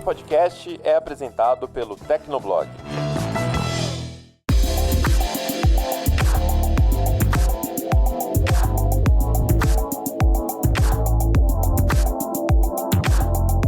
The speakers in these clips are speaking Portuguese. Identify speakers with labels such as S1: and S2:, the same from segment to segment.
S1: podcast é apresentado pelo Tecnoblog.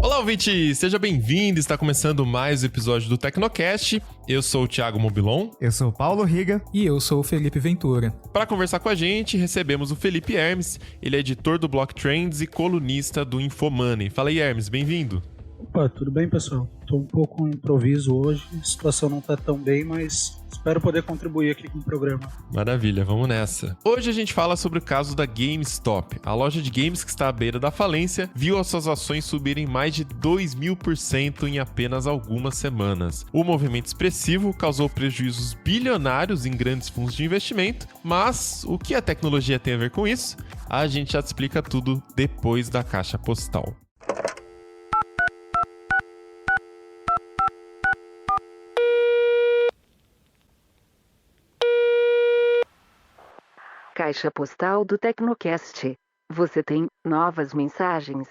S2: Olá, ouvinte! Seja bem-vindo! Está começando mais um episódio do Tecnocast. Eu sou o Thiago Mobilon.
S3: Eu sou o Paulo Riga.
S4: E eu sou o Felipe Ventura.
S2: Para conversar com a gente, recebemos o Felipe Hermes. Ele é editor do Block Trends e colunista do Infomoney. Fala aí, Hermes, bem-vindo.
S5: Opa, tudo bem, pessoal? Tô um pouco improviso hoje, a situação não tá tão bem, mas espero poder contribuir aqui com o programa.
S2: Maravilha, vamos nessa. Hoje a gente fala sobre o caso da GameStop. A loja de games que está à beira da falência viu as suas ações subirem mais de 2.000% em apenas algumas semanas. O movimento expressivo causou prejuízos bilionários em grandes fundos de investimento, mas o que a tecnologia tem a ver com isso? A gente já te explica tudo depois da caixa postal.
S6: Caixa postal do Tecnocast. Você tem novas mensagens?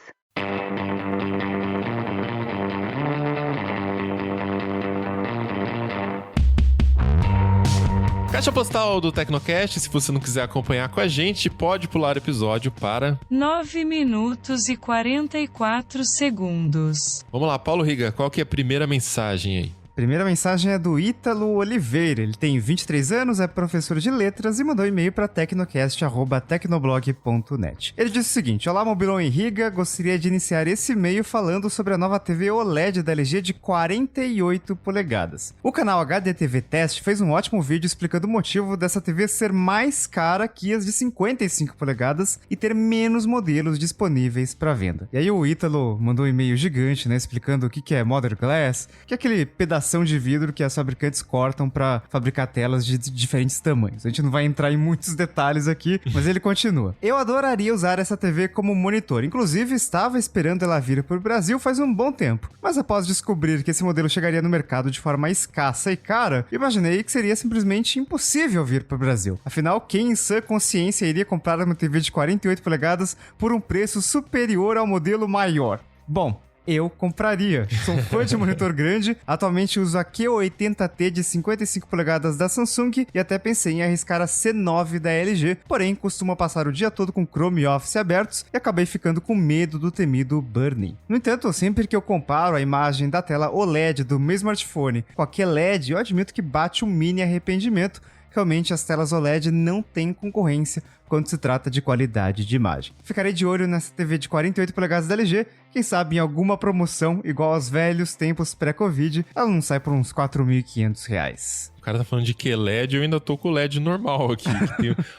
S2: Caixa postal do Tecnocast, se você não quiser acompanhar com a gente, pode pular o episódio para
S7: 9 minutos e 44 segundos.
S2: Vamos lá, Paulo Riga, qual que é a primeira mensagem aí?
S3: Primeira mensagem é do Ítalo Oliveira. Ele tem 23 anos, é professor de letras e mandou um e-mail para tecnocast@tecnoblog.net. Ele disse o seguinte: olá, Mobilon e Riga, gostaria de iniciar esse e-mail falando sobre a nova TV OLED da LG de 48 polegadas. O canal HDTV Test fez um ótimo vídeo explicando o motivo dessa TV ser mais cara que as de 55 polegadas e ter menos modelos disponíveis para venda. E aí o Ítalo mandou um e-mail gigante, né, explicando o que é Modern Glass, que é aquele pedaço de vidro que as fabricantes cortam para fabricar telas de diferentes tamanhos. A gente não vai entrar em muitos detalhes aqui, mas ele continua. Eu adoraria usar essa TV como monitor. Inclusive, estava esperando ela vir para o Brasil faz um bom tempo. Mas após descobrir que esse modelo chegaria no mercado de forma escassa e cara, imaginei que seria simplesmente impossível vir para o Brasil. Afinal, quem em sã consciência iria comprar uma TV de 48 polegadas por um preço superior ao modelo maior? Bom, eu compraria. Sou fã de monitor grande, atualmente uso a Q80T de 55 polegadas da Samsung e até pensei em arriscar a C9 da LG, porém costumo passar o dia todo com Chrome e Office abertos e acabei ficando com medo do temido burn-in. No entanto, sempre que eu comparo a imagem da tela OLED do meu smartphone com a QLED, eu admito que bate um mini arrependimento. Realmente as telas OLED não têm concorrência quando se trata de qualidade de imagem. Ficarei de olho nessa TV de 48 polegadas da LG, quem sabe em alguma promoção igual aos velhos tempos pré-Covid, ela não sai por uns R$4.500.
S2: O cara tá falando de QLED, eu ainda tô com o LED normal aqui.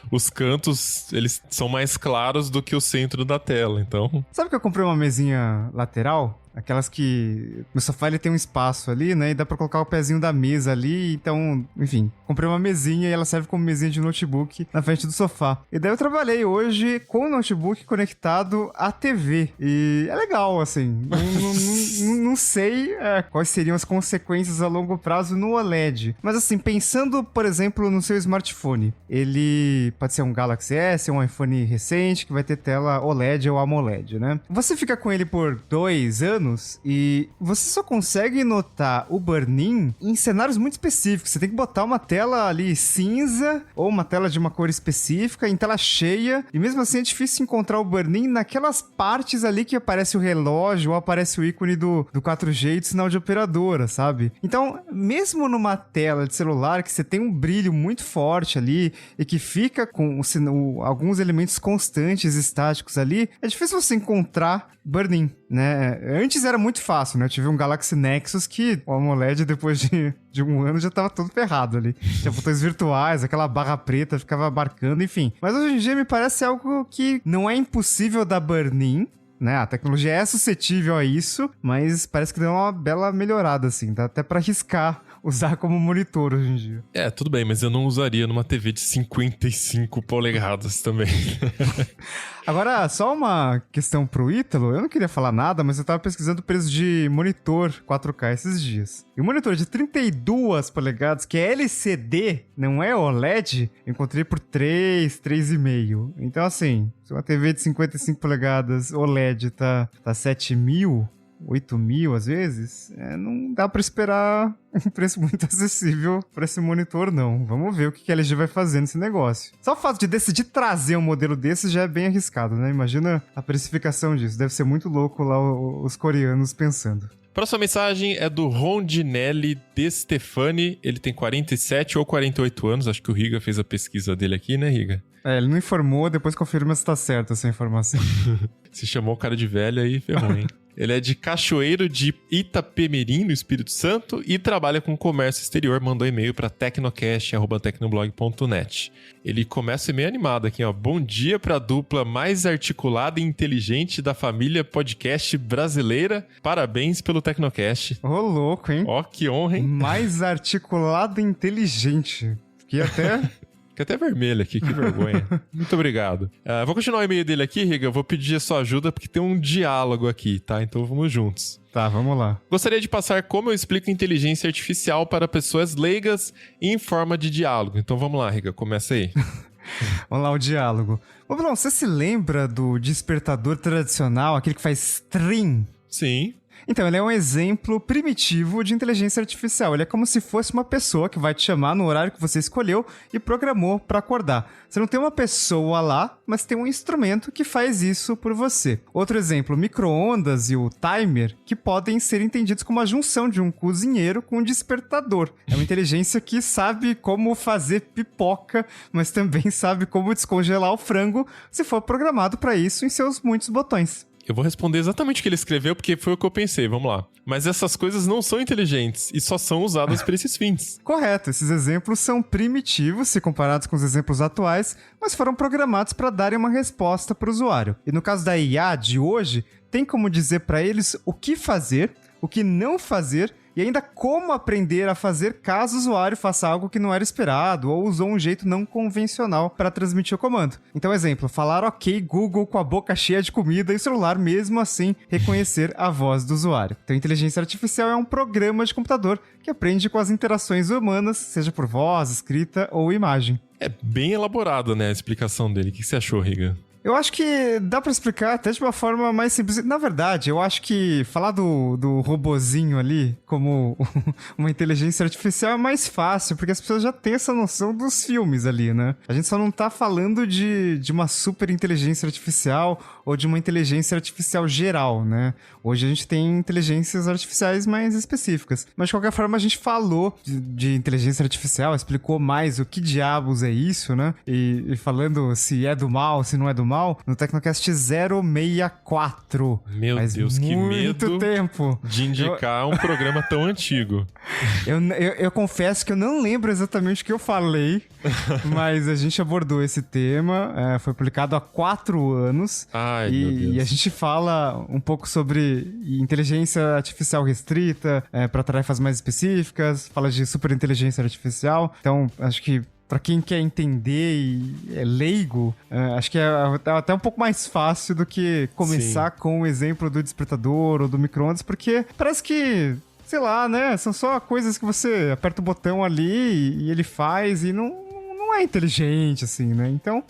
S2: Os cantos, eles são mais claros do que o centro da tela, então...
S3: Sabe que eu comprei uma mesinha lateral? Aquelas que... No sofá ele tem um espaço ali, né? E dá pra colocar o pezinho da mesa ali. Então, enfim, comprei uma mesinha e ela serve como mesinha de notebook na frente do sofá. E daí eu trabalhei hoje com o notebook conectado à TV. E é legal, assim. Não sei quais seriam as consequências a longo prazo no OLED. Mas assim, pensando, por exemplo, no seu smartphone. Ele pode ser um Galaxy S, um iPhone recente, que vai ter tela OLED ou AMOLED, né? Você fica com ele por 2 anos e você só consegue notar o burn-in em cenários muito específicos. Você tem que botar uma tela ali cinza ou uma tela de uma cor específica em tela cheia, e mesmo assim é difícil encontrar o burn-in naquelas partes ali que aparece o relógio ou aparece o ícone do 4G e do sinal de operadora, sabe? Então, mesmo numa tela de celular que você tem um brilho muito forte ali e que fica com alguns elementos constantes estáticos ali, é difícil você encontrar burn-in, né? Antes era muito fácil, né? Eu tive um Galaxy Nexus que o AMOLED, depois de um ano, já tava todo ferrado ali. Tinha botões virtuais, aquela barra preta ficava marcando, enfim. Mas hoje em dia me parece algo que não é impossível dar burn-in, né? A tecnologia é suscetível a isso, mas parece que deu uma bela melhorada, assim. Dá até pra arriscar usar como monitor hoje em dia.
S2: É, tudo bem, mas eu não usaria numa TV de 55 polegadas também.
S3: Agora, só uma questão pro Ítalo. Eu não queria falar nada, mas eu tava pesquisando o preço de monitor 4K esses dias. E o monitor de 32 polegadas, que é LCD, não é OLED, eu encontrei por 3,5. Então, assim, se uma TV de 55 polegadas OLED tá 7 mil... 8 mil às vezes, não dá pra esperar um preço muito acessível pra esse monitor, não. Vamos ver o que a LG vai fazer nesse negócio. Só o fato de decidir trazer um modelo desse já é bem arriscado, né? Imagina a precificação disso. Deve ser muito louco lá os coreanos pensando.
S2: Próxima mensagem é do Rondinelli De Stefani. Ele tem 47 ou 48 anos. Acho que o Riga fez a pesquisa dele aqui, né, Riga?
S3: Ele não informou, depois confirma se tá certa essa informação.
S2: Se chamou o cara de velho aí, ferrou, hein? Ele é de Cachoeiro de Itapemirim, no Espírito Santo, e trabalha com comércio exterior. Mandou e-mail para tecnocast@tecnoblog.net. Ele começa meio animado aqui, ó. Bom dia pra dupla mais articulada e inteligente da família podcast brasileira. Parabéns pelo Tecnocast.
S3: Ô, louco, hein?
S2: Ó, que honra, hein?
S3: Mais articulado e inteligente. Que até...
S2: Fica até vermelho aqui, que vergonha. Muito obrigado. Vou continuar o e-mail dele aqui, Riga. Eu vou pedir a sua ajuda porque tem um diálogo aqui, tá? Então vamos juntos.
S3: Tá, vamos lá.
S2: Gostaria de passar como eu explico inteligência artificial para pessoas leigas em forma de diálogo. Então vamos lá, Riga, começa aí.
S3: Vamos lá, o diálogo. Ô, Bruno, você se lembra do despertador tradicional, aquele que faz trim?
S2: Sim.
S3: Então, ele é um exemplo primitivo de inteligência artificial. Ele é como se fosse uma pessoa que vai te chamar no horário que você escolheu e programou para acordar. Você não tem uma pessoa lá, mas tem um instrumento que faz isso por você. Outro exemplo, o micro-ondas e o timer, que podem ser entendidos como a junção de um cozinheiro com um despertador. É uma inteligência que sabe como fazer pipoca, mas também sabe como descongelar o frango, se for programado para isso em seus muitos botões.
S2: Eu vou responder exatamente o que ele escreveu, porque foi o que eu pensei, vamos lá. Mas essas coisas não são inteligentes e só são usadas para esses fins.
S3: Correto, esses exemplos são primitivos se comparados com os exemplos atuais, mas foram programados para darem uma resposta para o usuário. E no caso da IA de hoje, tem como dizer para eles o que fazer, o que não fazer e ainda como aprender a fazer caso o usuário faça algo que não era esperado ou usou um jeito não convencional para transmitir o comando. Então, exemplo, falar ok Google com a boca cheia de comida e o celular mesmo assim reconhecer a voz do usuário. Então, inteligência artificial é um programa de computador que aprende com as interações humanas, seja por voz, escrita ou imagem.
S2: É bem elaborado, né, a explicação dele. O que você achou, Riga?
S3: Eu acho que dá pra explicar até de uma forma mais simples. Na verdade, eu acho que falar do robozinho ali como uma inteligência artificial é mais fácil, porque as pessoas já têm essa noção dos filmes ali, né? A gente só não tá falando de uma super inteligência artificial ou de uma inteligência artificial geral, né? Hoje a gente tem inteligências artificiais mais específicas. Mas de qualquer forma a gente falou de inteligência artificial, explicou mais o que diabos é isso, né? E falando se é do mal, se não é do mal, no Tecnocast 064.
S2: Meu Deus, que medo
S3: muito tempo
S2: de indicar um programa tão antigo.
S3: Eu confesso que eu não lembro exatamente o que eu falei, mas a gente abordou esse tema, foi publicado há 4 anos.
S2: Ai, meu Deus.
S3: E a gente fala um pouco sobre inteligência artificial restrita, para tarefas mais específicas, fala de superinteligência artificial. Então, acho que pra quem quer entender e é leigo, acho que é até um pouco mais fácil do que começar com o exemplo do despertador ou do micro-ondas, porque parece que, sei lá, né? São só coisas que você aperta o botão ali e ele faz e não é inteligente, assim, né? Então,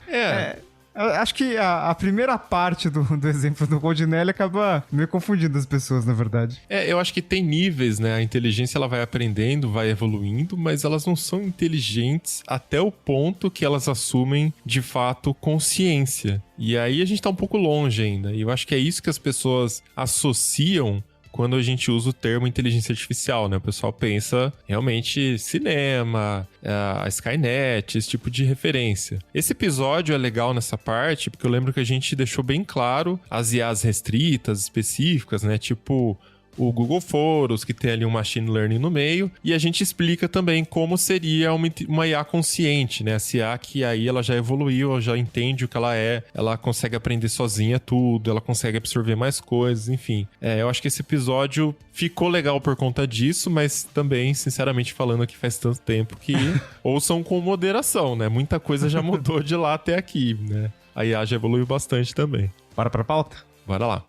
S3: acho que a primeira parte do exemplo do Rondinelli acaba meio confundindo as pessoas, na verdade.
S2: Eu acho que tem níveis, né? A inteligência, ela vai aprendendo, vai evoluindo, mas elas não são inteligentes até o ponto que elas assumem, de fato, consciência. E aí a gente tá um pouco longe ainda. E eu acho que é isso que as pessoas associam quando a gente usa o termo inteligência artificial, né? O pessoal pensa realmente cinema, a Skynet, esse tipo de referência. Esse episódio é legal nessa parte, porque eu lembro que a gente deixou bem claro as IAs restritas, específicas, né? Tipo o Google Foros, que tem ali um machine learning no meio, e a gente explica também como seria uma IA consciente, né? Essa IA que aí ela já evoluiu, ela já entende o que ela consegue aprender sozinha tudo, ela consegue absorver mais coisas, enfim. Eu acho que esse episódio ficou legal por conta disso, mas também, sinceramente falando aqui, faz tanto tempo que ouçam com moderação, né? Muita coisa já mudou de lá até aqui, né? A IA já evoluiu bastante também.
S3: Bora pra pauta?
S2: Bora lá.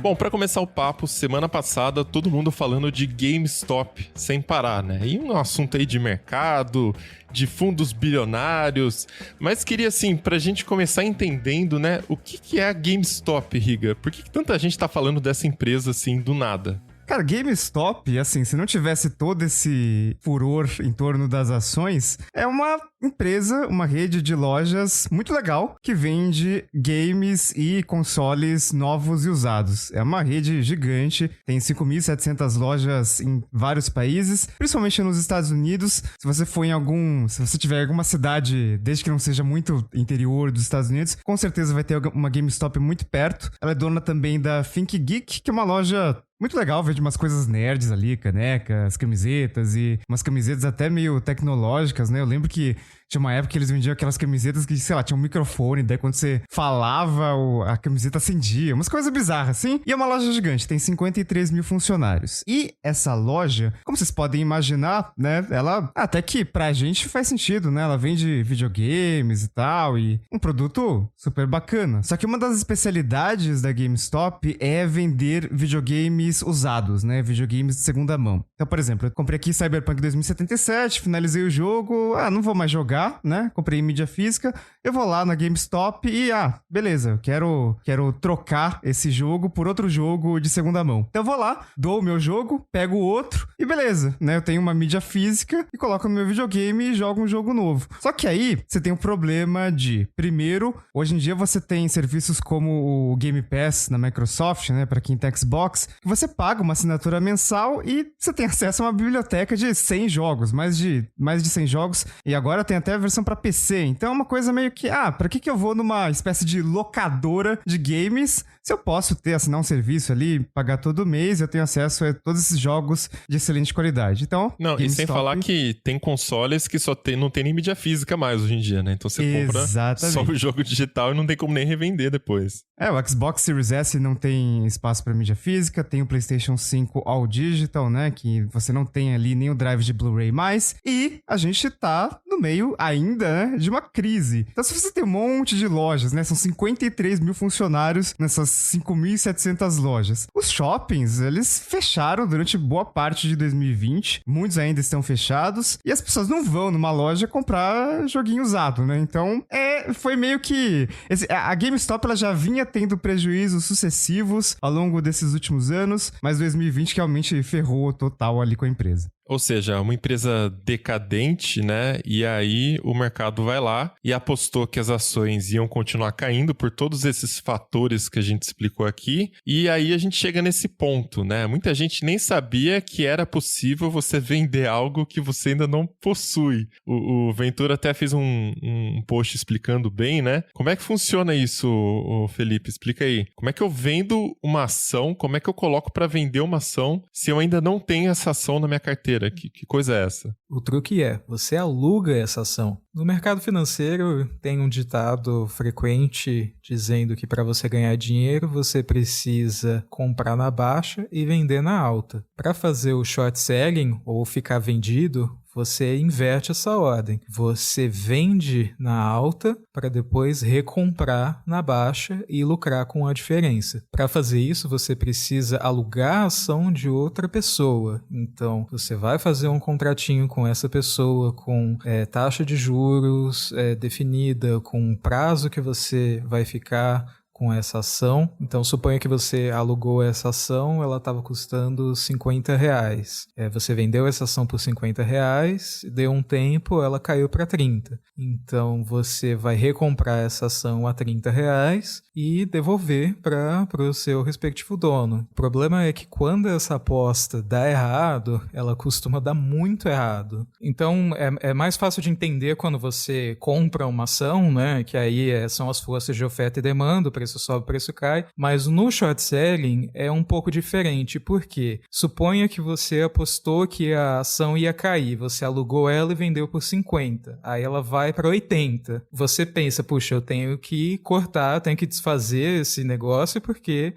S2: Bom, pra começar o papo, semana passada todo mundo falando de GameStop sem parar, né? E um assunto aí de mercado, de fundos bilionários, mas queria assim, pra gente começar entendendo, né, o que é a GameStop, Riga? Por que tanta gente tá falando dessa empresa assim do nada?
S3: Cara, GameStop, assim, se não tivesse todo esse furor em torno das ações, é uma empresa, uma rede de lojas muito legal que vende games e consoles novos e usados. É uma rede gigante, tem 5.700 lojas em vários países, principalmente nos Estados Unidos. Se você tiver em alguma cidade, desde que não seja muito interior dos Estados Unidos, com certeza vai ter uma GameStop muito perto. Ela é dona também da ThinkGeek, que é uma loja muito legal, vende umas coisas nerds ali, canecas, camisetas e umas camisetas até meio tecnológicas, né? Eu lembro que tinha uma época que eles vendiam aquelas camisetas que, sei lá, tinha um microfone, daí quando você falava, a camiseta acendia, umas coisas bizarras, assim. E é uma loja gigante, tem 53 mil funcionários. E essa loja, como vocês podem imaginar, né, ela até que pra gente faz sentido, né? Ela vende videogames e tal, e um produto super bacana. Só que uma das especialidades da GameStop é vender videogames usados, né? Videogames de segunda mão. Então, por exemplo, eu comprei aqui Cyberpunk 2077, finalizei o jogo, não vou mais jogar, né? Comprei em mídia física, eu vou lá na GameStop e, beleza, eu quero trocar esse jogo por outro jogo de segunda mão. Então eu vou lá, dou o meu jogo, pego o outro e beleza, né? Eu tenho uma mídia física e coloco no meu videogame e jogo um jogo novo. Só que aí, você tem um problema de, primeiro, hoje em dia você tem serviços como o Game Pass na Microsoft, né? Pra quem tem Xbox, que você paga uma assinatura mensal e você tem acesso a uma biblioteca de 100 jogos, mais de 100 jogos, e agora tem até a versão pra PC. Então é uma coisa meio que, pra que eu vou numa espécie de locadora de games se eu posso assinar um serviço ali, pagar todo mês, eu tenho acesso a todos esses jogos de excelente qualidade. Então,
S2: não, GameStop... e sem falar que tem consoles que não tem nem mídia física mais hoje em dia, né? Então você compra só o jogo digital e não tem como nem revender depois.
S3: O Xbox Series S não tem espaço para mídia física, tem o PlayStation 5 All Digital, né, que você não tem ali nem o drive de Blu-ray mais, e a gente tá no meio ainda, né, de uma crise. Então se você tem um monte de lojas, né, são 53 mil funcionários nessas 5.700 lojas. Os shoppings, eles fecharam durante boa parte de 2020, muitos ainda estão fechados, e as pessoas não vão numa loja comprar joguinho usado, né, então foi meio que... a GameStop, ela já vinha tendo prejuízos sucessivos ao longo desses últimos anos, mas 2020 realmente ferrou total ali com a empresa.
S2: Ou seja, uma empresa decadente, né? E aí o mercado vai lá e apostou que as ações iam continuar caindo por todos esses fatores que a gente explicou aqui. E aí a gente chega nesse ponto, né? Muita gente nem sabia que era possível você vender algo que você ainda não possui. O Ventura até fez um post explicando bem, né? Como é que funciona isso, Felipe? Explica aí. Como é que eu vendo uma ação? Como é que eu coloco para vender uma ação se eu ainda não tenho essa ação na minha carteira? Que coisa é essa?
S4: O truque você aluga essa ação. No mercado financeiro tem um ditado frequente dizendo que para você ganhar dinheiro você precisa comprar na baixa e vender na alta. Para fazer o short selling ou ficar vendido, você inverte essa ordem. Você vende na alta para depois recomprar na baixa e lucrar com a diferença. Para fazer isso, você precisa alugar a ação de outra pessoa. Então, você vai fazer um contratinho com essa pessoa com taxa de juros definida, com um prazo que você vai ficar com essa ação. Então, suponha que você alugou essa ação, ela estava custando R$50. Você vendeu essa ação por R$50, deu um tempo, ela caiu para 30. Então, você vai recomprar essa ação a R$30 e devolver para o seu respectivo dono. O problema é que quando essa aposta dá errado, ela costuma dar muito errado. Então, é mais fácil de entender quando você compra uma ação, né? Que aí são as forças de oferta e demanda, o preço sobe, o preço cai. Mas no short selling é um pouco diferente. Por quê? Suponha que você apostou que a ação ia cair. Você alugou ela e vendeu por 50. Aí ela vai para 80. Você pensa, puxa, eu tenho que cortar, tenho que desfazer esse negócio porque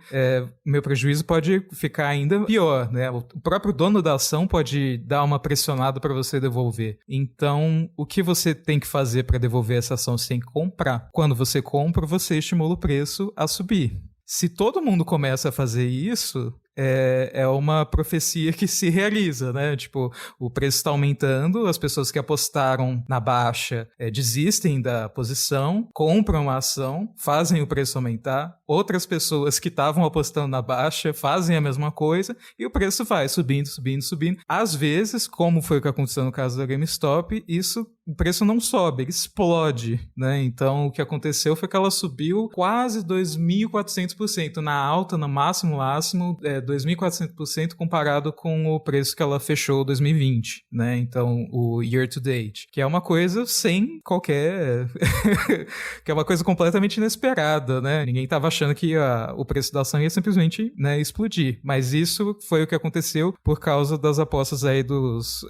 S4: meu prejuízo pode ficar ainda pior, né? O próprio dono da ação pode dar uma pressionada para você devolver. Então, o que você tem que fazer para devolver essa ação? Você tem que comprar. Quando você compra, você estimula o preço a subir. Se todo mundo começa a fazer isso, é uma profecia que se realiza, né? Tipo, o preço está aumentando, as pessoas que apostaram na baixa desistem da posição, compram a ação, fazem o preço aumentar, outras pessoas que estavam apostando na baixa fazem a mesma coisa e o preço vai subindo, subindo, subindo. Às vezes, como foi o que aconteceu no caso da GameStop, o preço não sobe, ele explode, né? Então, o que aconteceu foi que ela subiu quase 2.400% na alta, no máximo, 2.400% comparado com o preço que ela fechou 2020, né? Então, o year to date, que é uma coisa sem qualquer... que é uma coisa completamente inesperada, né? Ninguém estava achando que o preço da ação ia simplesmente, né, explodir. Mas isso foi o que aconteceu por causa das apostas aí dos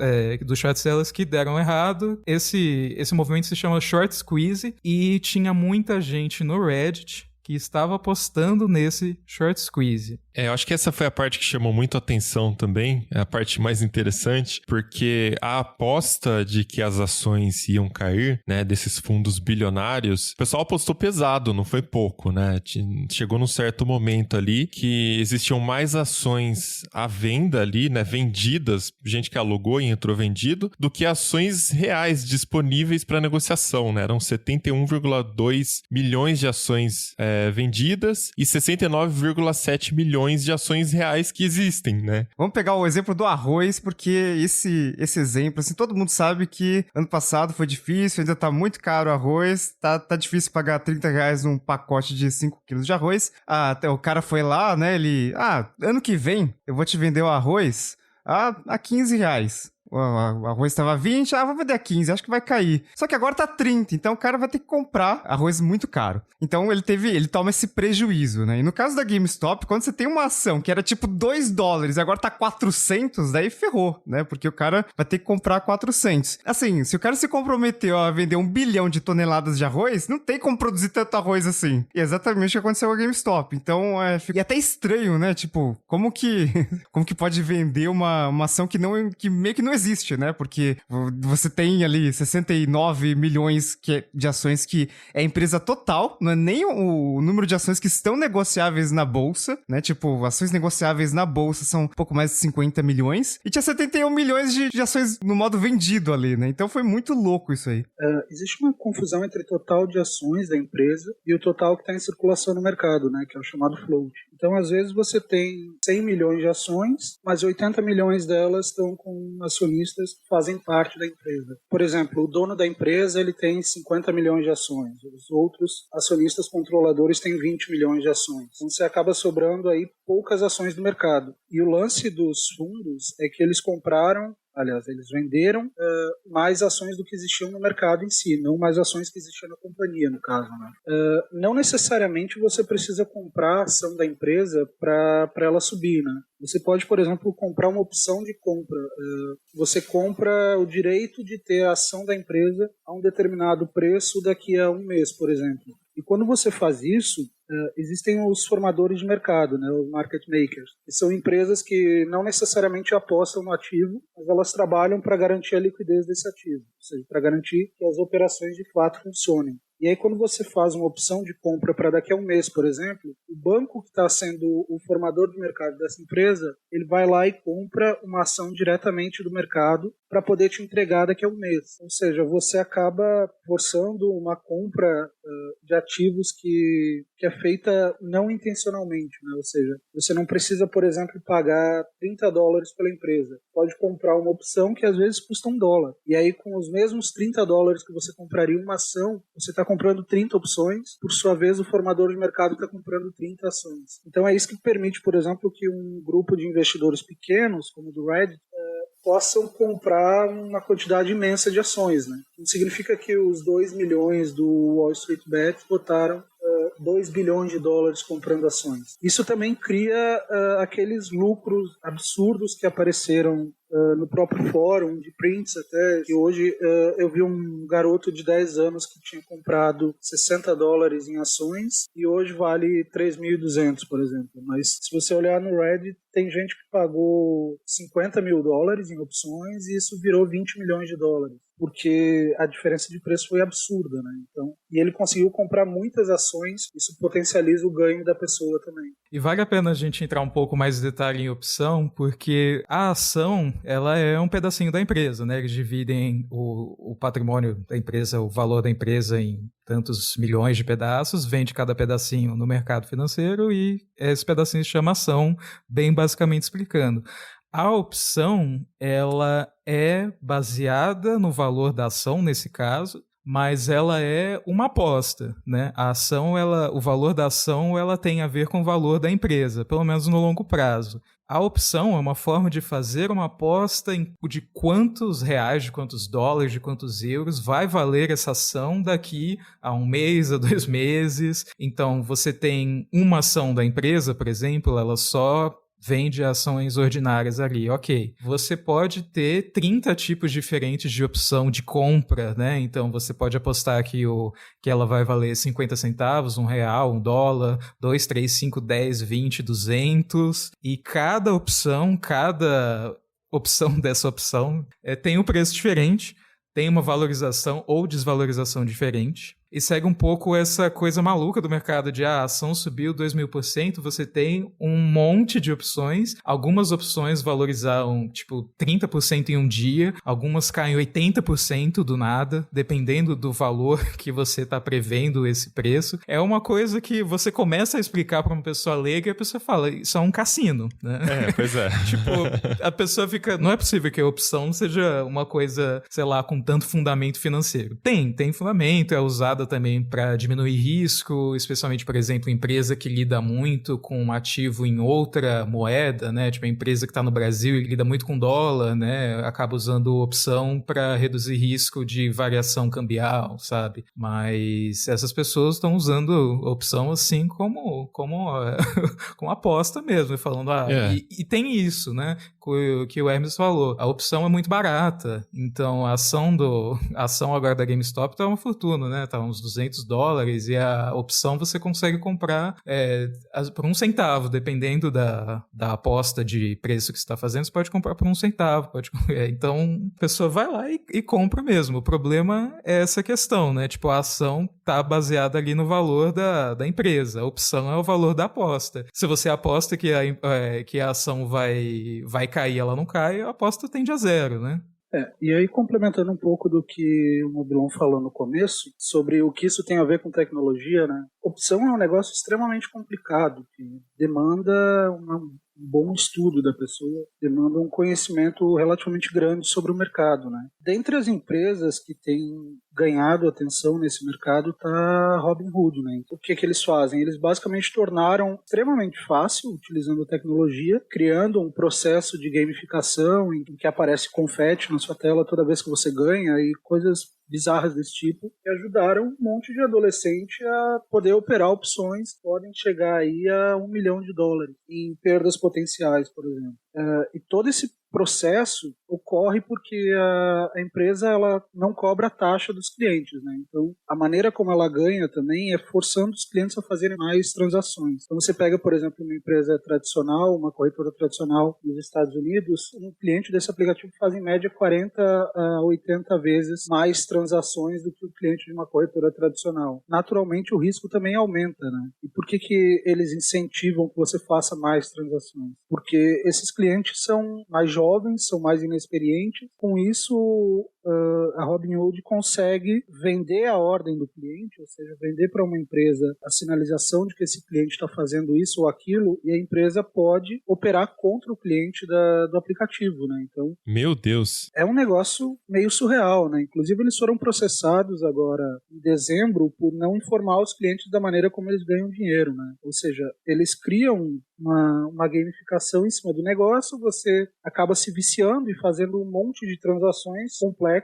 S4: short sellers que deram errado. Esse movimento se chama Short Squeeze e tinha muita gente no Reddit que estava apostando nesse short squeeze.
S2: Eu acho que essa foi a parte que chamou muito a atenção também, é a parte mais interessante, porque a aposta de que as ações iam cair, né, desses fundos bilionários, o pessoal apostou pesado, não foi pouco, né? Chegou num certo momento ali que existiam mais ações à venda ali, né, vendidas, gente que alugou e entrou vendido, do que ações reais disponíveis para negociação, né? Eram 71,2 milhões de ações vendidas e 69,7 milhões de ações reais que existem, né?
S3: Vamos pegar o exemplo do arroz, porque esse exemplo, assim, todo mundo sabe que ano passado foi difícil, ainda tá muito caro o arroz, tá difícil pagar R$30 num pacote de 5 quilos de arroz. Até o cara foi lá, né, ano que vem eu vou te vender o arroz a R$15. O arroz estava 20, vou vender a 15, acho que vai cair. Só que agora tá 30, então o cara vai ter que comprar arroz muito caro. Então ele toma esse prejuízo, né? E no caso da GameStop, quando você tem uma ação que era tipo $2 e agora tá 400, daí ferrou, né? Porque o cara vai ter que comprar 400. Assim, se o cara se comprometeu a vender 1 bilhão de toneladas de arroz, não tem como produzir tanto arroz assim. E é exatamente o que aconteceu com a GameStop. Então, fica até estranho, né? Tipo, como que pode vender uma ação que meio que não existe, né? Porque você tem ali 69 milhões de ações que é a empresa total, não é nem o número de ações que estão negociáveis na bolsa, né? Tipo, ações negociáveis na bolsa são um pouco mais de 50 milhões e tinha 71 milhões de ações no modo vendido ali, né? Então foi muito louco isso aí.
S5: Existe uma confusão entre o total de ações da empresa e o total que está em circulação no mercado, né? Que é o chamado float. Então, às vezes, você tem 100 milhões de ações, mas 80 milhões delas estão com acionistas que fazem parte da empresa. Por exemplo, o dono da empresa ele tem 50 milhões de ações, os outros acionistas controladores têm 20 milhões de ações. Então, você acaba sobrando aí poucas ações do mercado. E o lance dos fundos é que eles eles venderam mais ações do que existiam no mercado em si, não mais ações que existiam na companhia, no caso, né? Não necessariamente você precisa comprar a ação da empresa para ela subir, né? Você pode, por exemplo, comprar uma opção de compra. Você compra o direito de ter a ação da empresa a um determinado preço daqui a um mês, por exemplo. E quando você faz isso, existem os formadores de mercado, né, os market makers, que são empresas que não necessariamente apostam no ativo, mas elas trabalham para garantir a liquidez desse ativo, ou seja, para garantir que as operações de fato funcionem. E aí, quando você faz uma opção de compra para daqui a um mês, por exemplo, o banco que está sendo o formador de mercado dessa empresa, ele vai lá e compra uma ação diretamente do mercado para poder te entregar daqui a um mês. Ou seja, você acaba forçando uma compra de ativos que é feita não intencionalmente, né? Ou seja, você não precisa, por exemplo, pagar $30 pela empresa. Pode comprar uma opção que às vezes custa $1. E aí, com os mesmos $30 que você compraria uma ação, você está comprando 30 opções, por sua vez o formador de mercado está comprando 30 ações. Então é isso que permite, por exemplo, que um grupo de investidores pequenos, como o do Reddit, possam comprar uma quantidade imensa de ações, né? Não significa que os 2 milhões do Wall Street Bet botaram $2 bilhões comprando ações. Isso também cria aqueles lucros absurdos que apareceram no próprio fórum de prints até, que hoje eu vi um garoto de 10 anos que tinha comprado $60 em ações e hoje vale 3.200, por exemplo. Mas se você olhar no Reddit, tem gente que pagou $50 mil em opções e isso virou $20 milhões. porque a diferença de preço foi absurda, né? Então, e ele conseguiu comprar muitas ações, isso potencializa o ganho da pessoa também.
S4: E vale a pena a gente entrar um pouco mais em detalhe em opção, porque a ação, ela é um pedacinho da empresa, né? Eles dividem o patrimônio da empresa, o valor da empresa em tantos milhões de pedaços, vende cada pedacinho no mercado financeiro e esse pedacinho se chama ação, bem basicamente explicando. A opção, ela é baseada no valor da ação, nesse caso, mas ela é uma aposta, né? A ação, o valor da ação, ela tem a ver com o valor da empresa, pelo menos no longo prazo. A opção é uma forma de fazer uma aposta de quantos reais, de quantos dólares, de quantos euros vai valer essa ação daqui a 1 mês, a 2 meses. Então, você tem uma ação da empresa, por exemplo, ela só vende ações ordinárias ali, ok. Você pode ter 30 tipos diferentes de opção de compra, né? Então você pode apostar que ela vai valer 50 centavos, R$1, $1, 2, 3, 5, 10, 20, 200. E cada opção dessa opção tem um preço diferente, tem uma valorização ou desvalorização diferente. E segue um pouco essa coisa maluca do mercado de a ação subiu 2.000%, você tem um monte de opções, algumas opções valorizaram tipo 30% em um dia, algumas caem 80% do nada, dependendo do valor que você está prevendo esse preço. É uma coisa que você começa a explicar para uma pessoa leiga e a pessoa fala, isso é um cassino, né?
S2: Pois é.
S4: Tipo, a pessoa fica, não é possível que a opção seja uma coisa, sei lá, com tanto fundamento financeiro. Tem fundamento, é usado também para diminuir risco, especialmente, por exemplo, empresa que lida muito com um ativo em outra moeda, né? Tipo, a empresa que está no Brasil e lida muito com dólar, né? Acaba usando opção para reduzir risco de variação cambial, sabe? Mas essas pessoas estão usando opção assim como aposta mesmo, falando, e tem isso, né? Que o Hermes falou, a opção é muito barata, então a ação agora da GameStop tá uma fortuna, né? Tá uns $200 e a opção você consegue comprar por $0,01, dependendo da aposta de preço que você está fazendo, você pode comprar por $0,01. Então a pessoa vai lá e compra mesmo. O problema é essa questão, né? Tipo, a ação tá baseada ali no valor da empresa, a opção é o valor da aposta. Se você aposta que a ação vai cair, ela não cai, a aposta tende a zero, né?
S5: E aí complementando um pouco do que o Mobilon falou no começo, sobre o que isso tem a ver com tecnologia, né? Opção é um negócio extremamente complicado, que demanda um bom estudo da pessoa, demanda um conhecimento relativamente grande sobre o mercado, né? Dentre as empresas que têm ganhado atenção nesse mercado está a Robinhood, né? Então, o que eles fazem? Eles basicamente tornaram extremamente fácil, utilizando a tecnologia, criando um processo de gamificação em que aparece confete na sua tela toda vez que você ganha e coisas bizarras desse tipo, que ajudaram um monte de adolescente a poder operar opções que podem chegar aí a $1 milhão em perdas potenciais, por exemplo. E todo esse processo ocorre porque a empresa ela não cobra a taxa dos clientes, né? Então, a maneira como ela ganha também é forçando os clientes a fazerem mais transações. Então, você pega, por exemplo, uma empresa tradicional, uma corretora tradicional nos Estados Unidos, um cliente desse aplicativo faz em média 40 a 80 vezes mais transações do que o cliente de uma corretora tradicional. Naturalmente, o risco também aumenta, né? E por que eles incentivam que você faça mais transações? Porque esses clientes são mais jovens, são mais inexperientes. Com isso, a Robinhood consegue vender a ordem do cliente, ou seja, vender para uma empresa a sinalização de que esse cliente está fazendo isso ou aquilo, e a empresa pode operar contra o cliente do aplicativo, né? Então,
S2: meu Deus!
S5: É um negócio meio surreal, né? Inclusive, eles foram processados agora em dezembro por não informar os clientes da maneira como eles ganham dinheiro, né? Ou seja, eles criam uma gamificação em cima do negócio, você acaba se viciando e fazendo um monte de transações complexas.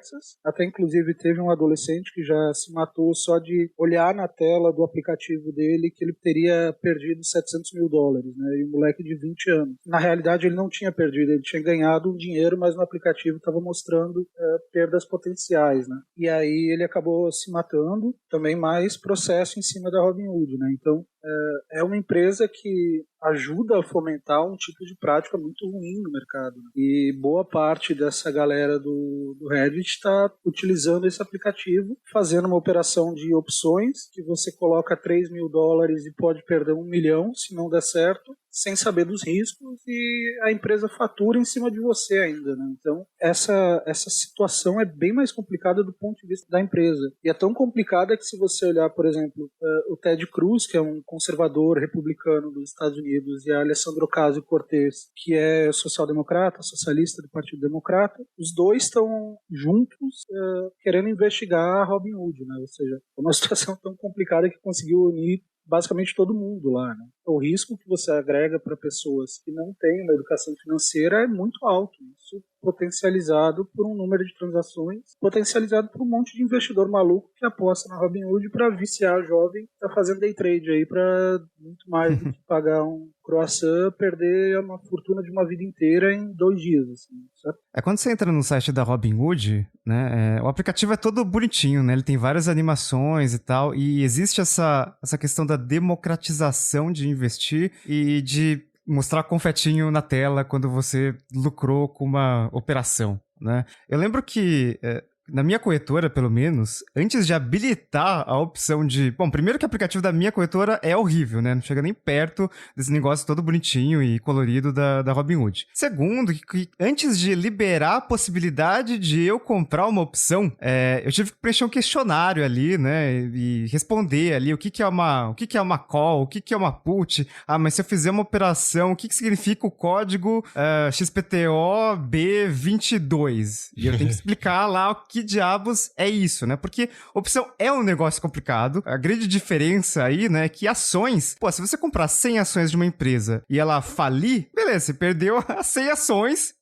S5: Até inclusive teve um adolescente que já se matou só de olhar na tela do aplicativo dele que ele teria perdido $700 mil, né? E um moleque de 20 anos. Na realidade ele não tinha perdido, ele tinha ganhado um dinheiro, mas no aplicativo estava mostrando perdas potenciais, né? E aí ele acabou se matando, também mais processo em cima da Robinhood, né? Então é uma empresa que ajuda a fomentar um tipo de prática muito ruim no mercado. Né? E boa parte dessa galera do Reddit está utilizando esse aplicativo, fazendo uma operação de opções, que você coloca $3 mil e pode perder $1 milhão se não der certo, sem saber dos riscos, e a empresa fatura em cima de você ainda. Né? Então, essa situação é bem mais complicada do ponto de vista da empresa. E é tão complicada que, se você olhar, por exemplo, o Ted Cruz, que é um conservador republicano dos Estados Unidos, e a Alessandro Ocasio-Cortez, que é social-democrata, socialista do Partido Democrata, os dois estão juntos querendo investigar a Robinhood, né? Ou seja, é uma situação tão complicada que conseguiu unir basicamente todo mundo lá, né? O risco que você agrega para pessoas que não têm uma educação financeira é muito alto. Isso potencializado por um número de transações, potencializado por um monte de investidor maluco que aposta na Robinhood para viciar a jovem que está fazendo day trade aí para muito mais do que pagar um croissant, perder uma fortuna de uma vida inteira em 2 dias. Assim, sabe?
S3: Quando você entra no site da Robinhood, né, o aplicativo é todo bonitinho, né? Ele tem várias animações e tal, e existe essa questão da democratização de investir e de mostrar confetinho na tela quando você lucrou com uma operação, né? Eu lembro que na minha corretora, pelo menos, antes de habilitar a opção de... Bom, primeiro que o aplicativo da minha corretora é horrível, né? Não chega nem perto desse negócio todo bonitinho e colorido da Robinhood. Segundo, que antes de liberar a possibilidade de eu comprar uma opção, eu tive que preencher um questionário ali, né? E responder ali o que é uma call, o que é uma put. Ah, mas se eu fizer uma operação, o que significa o código XPTO B22? E eu tenho que explicar lá o que diabos é isso, né? Porque opção é um negócio complicado. A grande diferença aí, né, é que ações... Pô, se você comprar 100 ações de uma empresa e ela falir, beleza, você perdeu as 100 ações...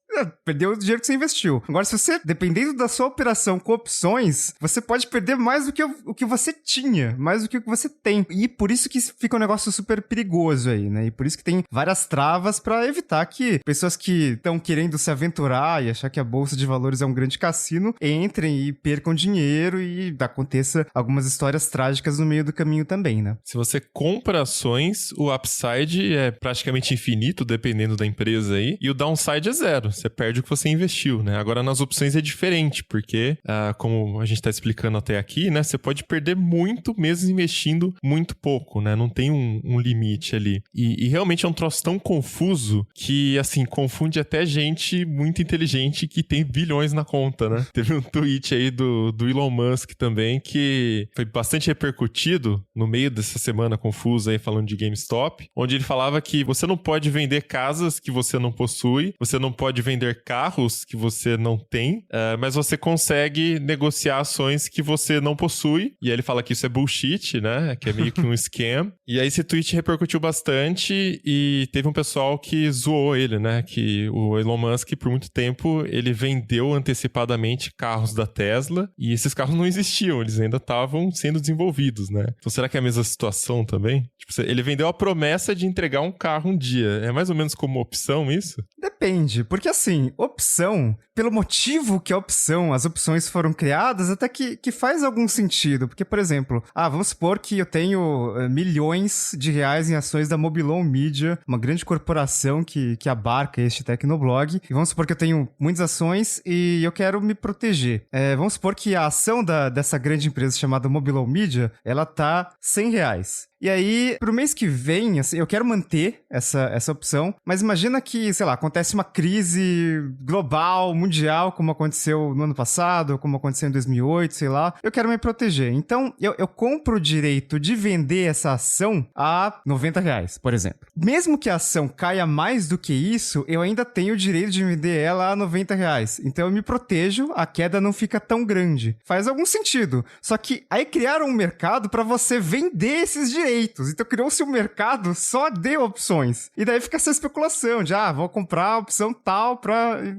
S3: Perdeu o dinheiro que você investiu. Agora, se você, dependendo da sua operação com opções, você pode perder mais do que o que você tinha, mais do que o que você tem. E por isso que fica um negócio super perigoso aí, né? E por isso que tem várias travas pra evitar que pessoas que estão querendo se aventurar e achar que a bolsa de valores é um grande cassino, entrem e percam dinheiro e aconteça algumas histórias trágicas no meio do caminho também, né?
S2: Se você compra ações, o upside é praticamente infinito, dependendo da empresa aí, e o downside é zero. Você perde o que você investiu, né? Agora, nas opções é diferente, porque, como a gente tá explicando até aqui, né? Você pode perder muito mesmo investindo muito pouco, né? Não tem um limite ali. E realmente é um troço tão confuso que, assim, confunde até gente muito inteligente que tem bilhões na conta, né? Teve um tweet aí do Elon Musk também que foi bastante repercutido no meio dessa semana confusa aí, falando de GameStop, onde ele falava que você não pode vender casas que você não possui, você não pode vender carros que você não tem, mas você consegue negociar ações que você não possui. E aí ele fala que isso é bullshit, né? Que é meio que um scam. E aí esse tweet repercutiu bastante e teve um pessoal que zoou ele, né? Que o Elon Musk, por muito tempo, ele vendeu antecipadamente carros da Tesla e esses carros não existiam, eles ainda estavam sendo desenvolvidos, né? Então será que é a mesma situação também? Tipo, ele vendeu a promessa de entregar um carro um dia. É mais ou menos como opção isso?
S3: Depende, porque assim, opção, pelo motivo que a opção, as opções foram criadas, até que faz algum sentido. Porque, por exemplo, vamos supor que eu tenho milhões de reais em ações da Mobilon Media, uma grande corporação que abarca este Tecnoblog, e vamos supor que eu tenho muitas ações e eu quero me proteger. Vamos supor que a ação dessa grande empresa chamada Mobilon Media, ela tá R$100. E aí, pro mês que vem, assim, eu quero manter essa opção, mas imagina que, sei lá, acontece uma crise global, mundial, como aconteceu no ano passado, como aconteceu em 2008, sei lá. Eu quero me proteger. Então, eu compro o direito de vender essa ação a R$90, por exemplo. Mesmo que a ação caia mais do que isso, eu ainda tenho o direito de vender ela a R$90. Então, eu me protejo, a queda não fica tão grande. Faz algum sentido. Só que aí criaram um mercado para você vender esses direitos. Então criou-se um mercado só de opções. E daí fica essa especulação de, vou comprar a opção tal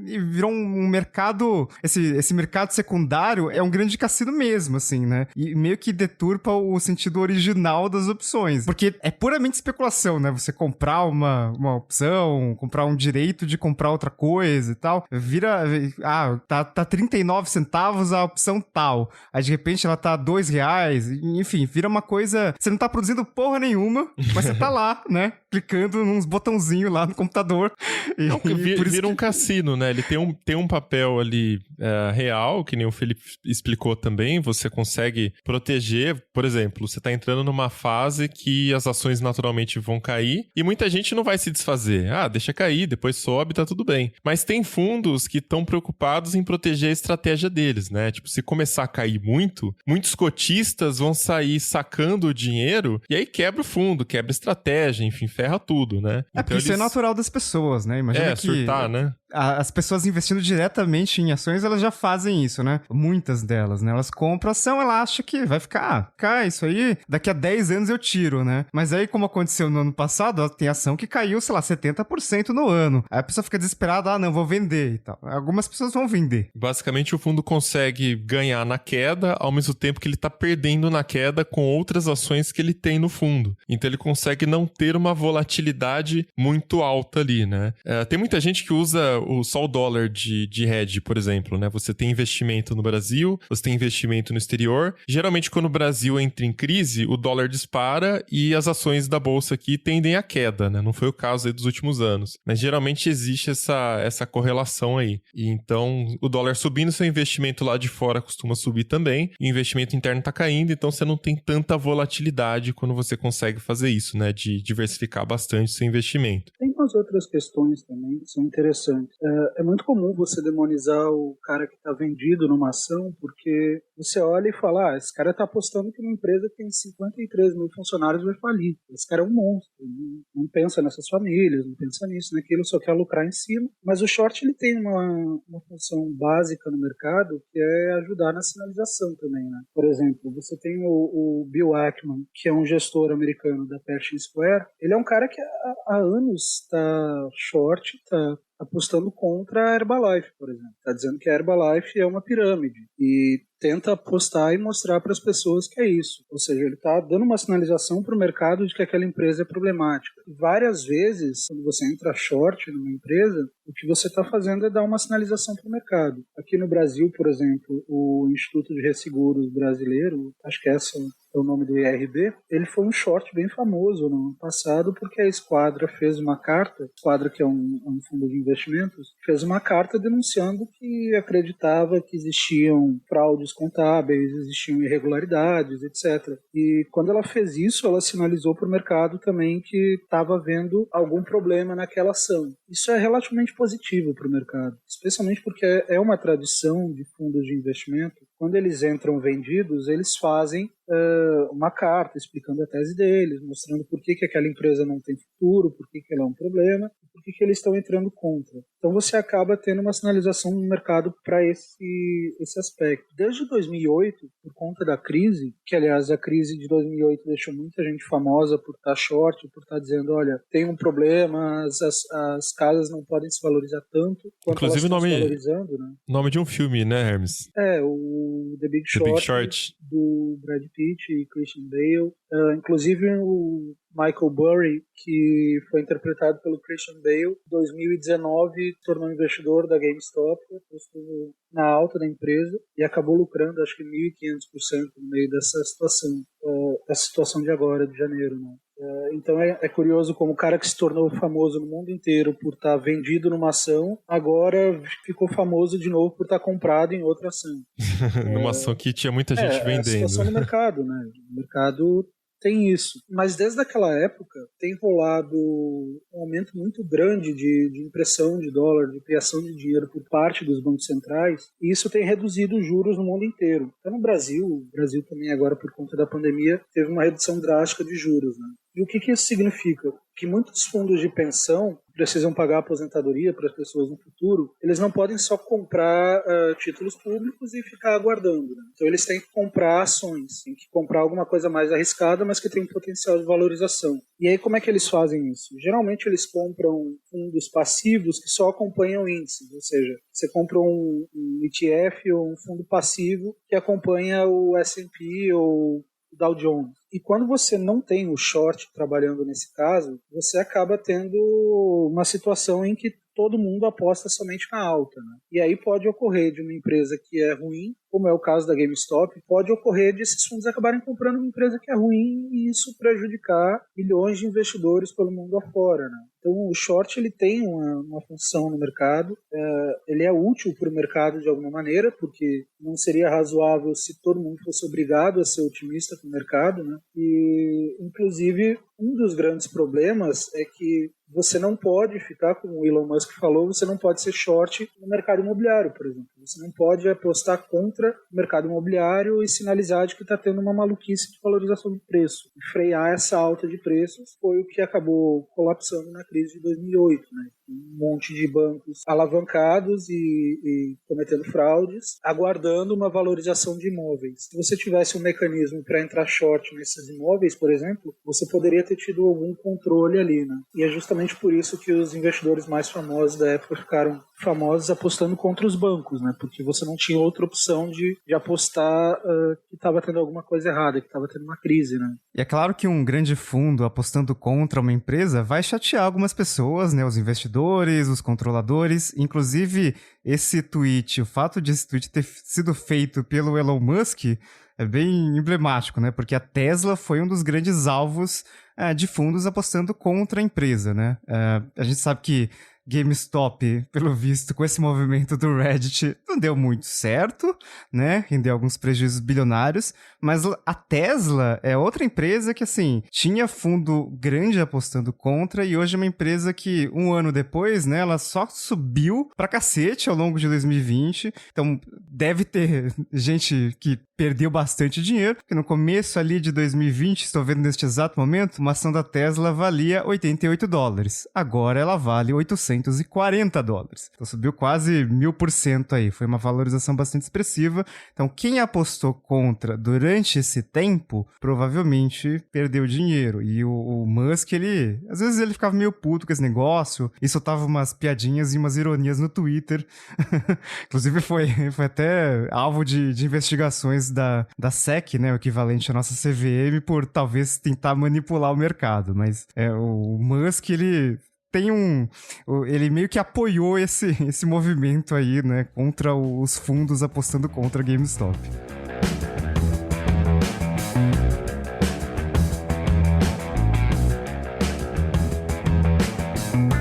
S3: e virou um mercado, esse mercado secundário é um grande cassino mesmo, assim, né? E meio que deturpa o sentido original das opções. Porque é puramente especulação, né? Você comprar uma opção, comprar um direito de comprar outra coisa e tal, vira, tá 39 centavos a opção tal. Aí de repente ela tá R$2, enfim, vira uma coisa, você não tá produzindo fazendo porra nenhuma, mas você tá lá, né? Clicando nos botãozinhos lá no computador.
S2: Vira um cassino, né? Ele tem um papel ali real, que nem o Felipe explicou também. Você consegue proteger, por exemplo, você tá entrando numa fase que as ações naturalmente vão cair e muita gente não vai se desfazer. Ah, deixa cair, depois sobe, tá tudo bem. Mas tem fundos que estão preocupados em proteger a estratégia deles, né? Tipo, se começar a cair muito, muitos cotistas vão sair sacando o dinheiro e aí quebra o fundo, quebra a estratégia, enfim, ferra tudo, né?
S3: Porque isso é natural das pessoas, né? Imagina que
S2: surtar, né?
S3: As pessoas investindo diretamente em ações, elas já fazem isso, né? Muitas delas, né? Elas compram ação, ela acha que vai ficar, isso aí, daqui a 10 anos eu tiro, né? Mas aí, como aconteceu no ano passado, tem ação que caiu, sei lá, 70% no ano. Aí a pessoa fica desesperada, não, vou vender e tal. Algumas pessoas vão vender.
S2: Basicamente, o fundo consegue ganhar na queda, ao mesmo tempo que ele tá perdendo na queda com outras ações que ele tem no fundo. Então, ele consegue não ter uma volatilidade muito alta ali, né? Tem muita gente que usa só o dólar de hedge, por exemplo, né? Você tem investimento no Brasil, você tem investimento no exterior. Geralmente, quando o Brasil entra em crise, o dólar dispara e as ações da bolsa aqui tendem à queda, né? Não foi o caso aí dos últimos anos. Mas geralmente existe essa correlação aí. E então, o dólar subindo, seu investimento lá de fora costuma subir também. E o investimento interno tá caindo, então você não tem tanta volatilidade quando você consegue fazer isso, né? De diversificar bastante seu investimento.
S5: Tem umas outras questões também que são interessantes. É muito comum você demonizar o cara que está vendido numa ação, porque você olha e fala, esse cara está apostando que uma empresa que tem 53 mil funcionários vai falir. Esse cara é um monstro, não pensa nessas famílias, não pensa nisso, naquilo, só quer lucrar em cima. Mas o short ele tem uma função básica no mercado, que é ajudar na sinalização também, né? Por exemplo, você tem o Bill Ackman, que é um gestor americano da Pershing Square. Ele é um cara que há anos está short, está apostando contra a Herbalife, por exemplo. Está dizendo que a Herbalife é uma pirâmide e tenta apostar e mostrar para as pessoas que é isso. Ou seja, ele está dando uma sinalização para o mercado de que aquela empresa é problemática. E várias vezes, quando você entra short numa empresa, o que você está fazendo é dar uma sinalização para o mercado. Aqui no Brasil, por exemplo, o Instituto de Resseguros Brasileiro, acho que esse é o nome do IRB, ele foi um short bem famoso no ano passado, porque a Esquadra fez uma carta, Esquadra, que é um fundo de investimentos, fez uma carta denunciando que acreditava que existiam fraudes contábeis, existiam irregularidades, etc. E quando ela fez isso, ela sinalizou para o mercado também que estava havendo algum problema naquela ação. Isso é relativamente positivo para o mercado, especialmente porque é uma tradição de fundos de investimento. Quando eles entram vendidos, eles fazem uma carta explicando a tese deles, mostrando por que aquela empresa não tem futuro, por que ela é um problema, por que eles estão entrando contra. Então você acaba tendo uma sinalização no mercado para esse aspecto. Desde 2008, por conta da crise, que aliás a crise de 2008 deixou muita gente famosa por estar short, por estar dizendo, olha, tem um problema, as casas não podem se valorizar tanto quanto
S2: inclusive
S5: elas estão se valorizando, né?
S2: Nome de um filme, né, Hermes?
S5: O The Big Short, do Brad Pitt e Christian Bale. Inclusive o Michael Burry, que foi interpretado pelo Christian Bale, em 2019 tornou investidor da GameStop, apostou na alta da empresa e acabou lucrando acho que 1.500% no meio dessa situação de agora, de janeiro, né? Então é curioso como o cara que se tornou famoso no mundo inteiro por estar vendido numa ação, agora ficou famoso de novo por estar comprado em outra ação.
S2: Numa ação que tinha muita gente vendendo.
S5: É a situação do mercado, né? O mercado tem isso. Mas desde aquela época tem rolado um aumento muito grande de impressão de dólar, de criação de dinheiro por parte dos bancos centrais, e isso tem reduzido os juros no mundo inteiro. Então o Brasil também agora por conta da pandemia teve uma redução drástica de juros, né? E o que isso significa? Que muitos fundos de pensão precisam pagar aposentadoria para as pessoas no futuro, eles não podem só comprar títulos públicos e ficar aguardando, né? Então eles têm que comprar ações, têm que comprar alguma coisa mais arriscada, mas que tem um potencial de valorização. E aí como é que eles fazem isso? Geralmente eles compram fundos passivos que só acompanham índices, ou seja, você compra um ETF ou um fundo passivo que acompanha o S&P ou Dow Jones. E quando você não tem o short trabalhando nesse caso, você acaba tendo uma situação em que todo mundo aposta somente na alta, né? E aí pode ocorrer de uma empresa que é ruim, como é o caso da GameStop, pode ocorrer de esses fundos acabarem comprando uma empresa que é ruim e isso prejudicar milhões de investidores pelo mundo afora, né? Então o short ele tem uma função no mercado, ele é útil para o mercado de alguma maneira, porque não seria razoável se todo mundo fosse obrigado a ser otimista com o mercado, né? E inclusive um dos grandes problemas é que você não pode ficar, como o Elon Musk falou, você não pode ser short no mercado imobiliário, por exemplo. Você não pode apostar contra o mercado imobiliário e sinalizar de que está tendo uma maluquice de valorização de preço. E frear essa alta de preços foi o que acabou colapsando na crise de 2008, né? Um monte de bancos alavancados e cometendo fraudes, aguardando uma valorização de imóveis. Se você tivesse um mecanismo para entrar short nesses imóveis, por exemplo, você poderia ter tido algum controle ali, né? E é justamente por isso que os investidores mais famosos da época ficaram famosos apostando contra os bancos, né? Porque você não tinha outra opção de apostar que estava tendo alguma coisa errada, que estava tendo uma crise, né?
S3: E é claro que um grande fundo apostando contra uma empresa vai chatear algumas pessoas, né? Os investidores, os controladores. Inclusive, o fato de esse tweet ter sido feito pelo Elon Musk é bem emblemático, né? Porque a Tesla foi um dos grandes alvos de fundos apostando contra a empresa, né? A gente sabe que GameStop, pelo visto, com esse movimento do Reddit, não deu muito certo, né? Rendeu alguns prejuízos bilionários, mas a Tesla é outra empresa que, assim, tinha fundo grande apostando contra e hoje é uma empresa que, um ano depois, né, ela só subiu pra cacete ao longo de 2020, então deve ter gente que perdeu bastante dinheiro, porque no começo ali de 2020, estou vendo neste exato momento, uma ação da Tesla valia $88. Agora ela vale $840. Então subiu quase 1000% aí. Foi uma valorização bastante expressiva. Então quem apostou contra durante esse tempo, provavelmente perdeu dinheiro. E o Musk, às vezes ele ficava meio puto com esse negócio e soltava umas piadinhas e umas ironias no Twitter. Inclusive foi até alvo de investigações da SEC, né, o equivalente à nossa CVM, por talvez tentar manipular o mercado, mas o Musk, ele meio que apoiou esse movimento aí, né, contra os fundos apostando contra a GameStop.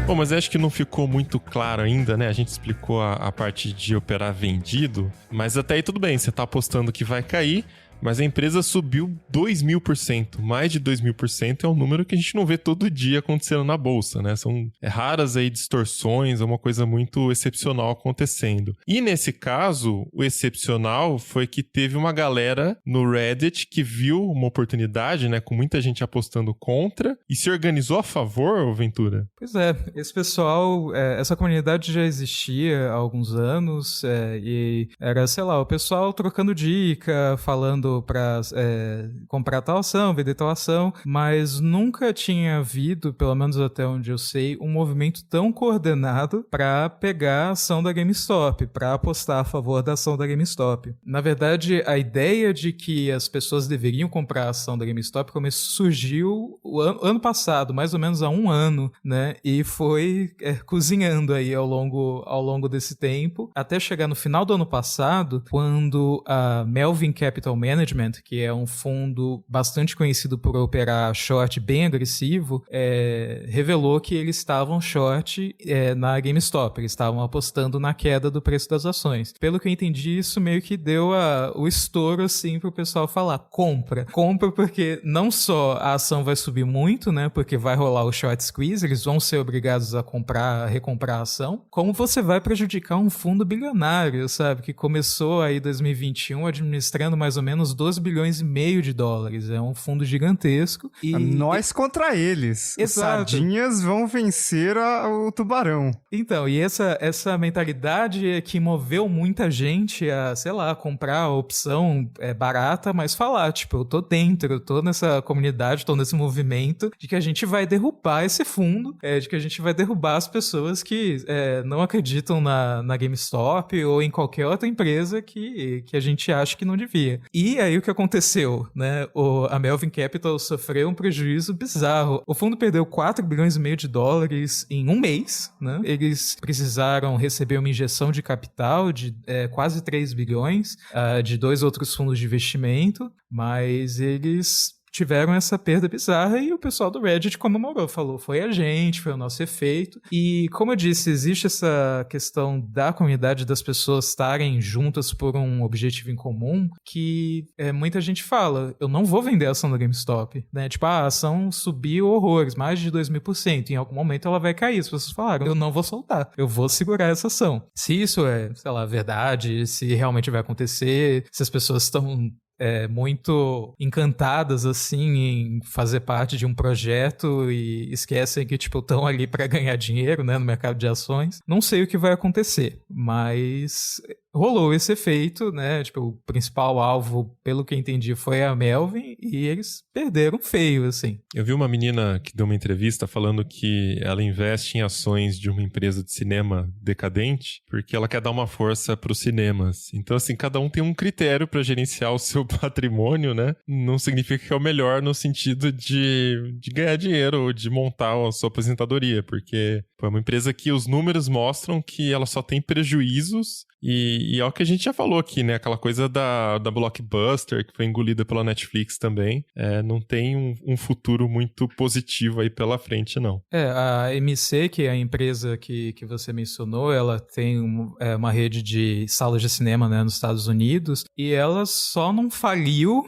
S2: Bom, mas eu acho que não ficou muito claro ainda, né? A gente explicou a parte de operar vendido, mas até aí tudo bem, você tá apostando que vai cair, mas a empresa subiu 2000%. Mais de 2000% é um número que a gente não vê todo dia acontecendo na bolsa, né? São raras aí distorções, é uma coisa muito excepcional acontecendo. E nesse caso, o excepcional foi que teve uma galera no Reddit que viu uma oportunidade, né? Com muita gente apostando contra e se organizou a favor, Ventura?
S4: Pois é, esse pessoal, essa comunidade já existia há alguns anos e era, sei lá, o pessoal trocando dica, falando para comprar tal ação, vender tal ação, mas nunca tinha havido, pelo menos até onde eu sei, um movimento tão coordenado para pegar a ação da GameStop, para apostar a favor da ação da GameStop. Na verdade, a ideia de que as pessoas deveriam comprar a ação da GameStop surgiu ano passado, mais ou menos há um ano, né? E foi cozinhando aí ao longo desse tempo, até chegar no final do ano passado, quando a Melvin Capital Management, que é um fundo bastante conhecido por operar short bem agressivo, revelou que eles estavam short na GameStop, eles estavam apostando na queda do preço das ações. Pelo que eu entendi, isso meio que deu o estouro assim pro pessoal falar, compra porque não só a ação vai subir muito, né, porque vai rolar o short squeeze, eles vão ser obrigados a recomprar a ação, como você vai prejudicar um fundo bilionário, sabe, que começou aí em 2021 administrando mais ou menos $2,5 bilhões. É um fundo gigantesco.
S3: Nós contra eles. Exato. Os sardinhas vão vencer o tubarão.
S4: Então, e essa mentalidade é que moveu muita gente a, sei lá, comprar a opção barata, mas falar, tipo, eu tô dentro, eu tô nessa comunidade, tô nesse movimento de que a gente vai derrubar esse fundo, de que a gente vai derrubar as pessoas que não acreditam na GameStop ou em qualquer outra empresa que a gente acha que não devia. E E aí o que aconteceu, né? A Melvin Capital sofreu um prejuízo bizarro. O fundo perdeu 4 bilhões e meio de dólares em um mês, né? Eles precisaram receber uma injeção de capital de quase 3 bilhões de 2 outros fundos de investimento, mas eles tiveram essa perda bizarra e o pessoal do Reddit comemorou, falou, foi a gente, foi o nosso efeito. E como eu disse, existe essa questão da comunidade, das pessoas estarem juntas por um objetivo em comum, que muita gente fala, eu não vou vender a ação da GameStop, né? Tipo, a ação subiu horrores, mais de 2.000%, em algum momento ela vai cair. As pessoas falaram, eu não vou soltar, eu vou segurar essa ação. Se isso é, sei lá, verdade, se realmente vai acontecer, se as pessoas estão muito encantadas, assim, em fazer parte de um projeto e esquecem que, tipo, estão ali para ganhar dinheiro, né, no mercado de ações. Não sei o que vai acontecer, mas rolou esse efeito, né, tipo, o principal alvo, pelo que entendi, foi a Melvin e eles perderam feio, assim.
S2: Eu vi uma menina que deu uma entrevista falando que ela investe em ações de uma empresa de cinema decadente porque ela quer dar uma força para os cinemas. Então, assim, cada um tem um critério para gerenciar o seu patrimônio, né? Não significa que é o melhor no sentido de ganhar dinheiro ou de montar a sua aposentadoria, porque foi uma empresa que os números mostram que ela só tem prejuízos e é o que a gente já falou aqui, né? Aquela coisa da Blockbuster, que foi engolida pela Netflix também, não tem um futuro muito positivo aí pela frente, não.
S4: A MC, que é a empresa que você mencionou, ela tem uma rede de salas de cinema, né, nos Estados Unidos, e ela só não faliu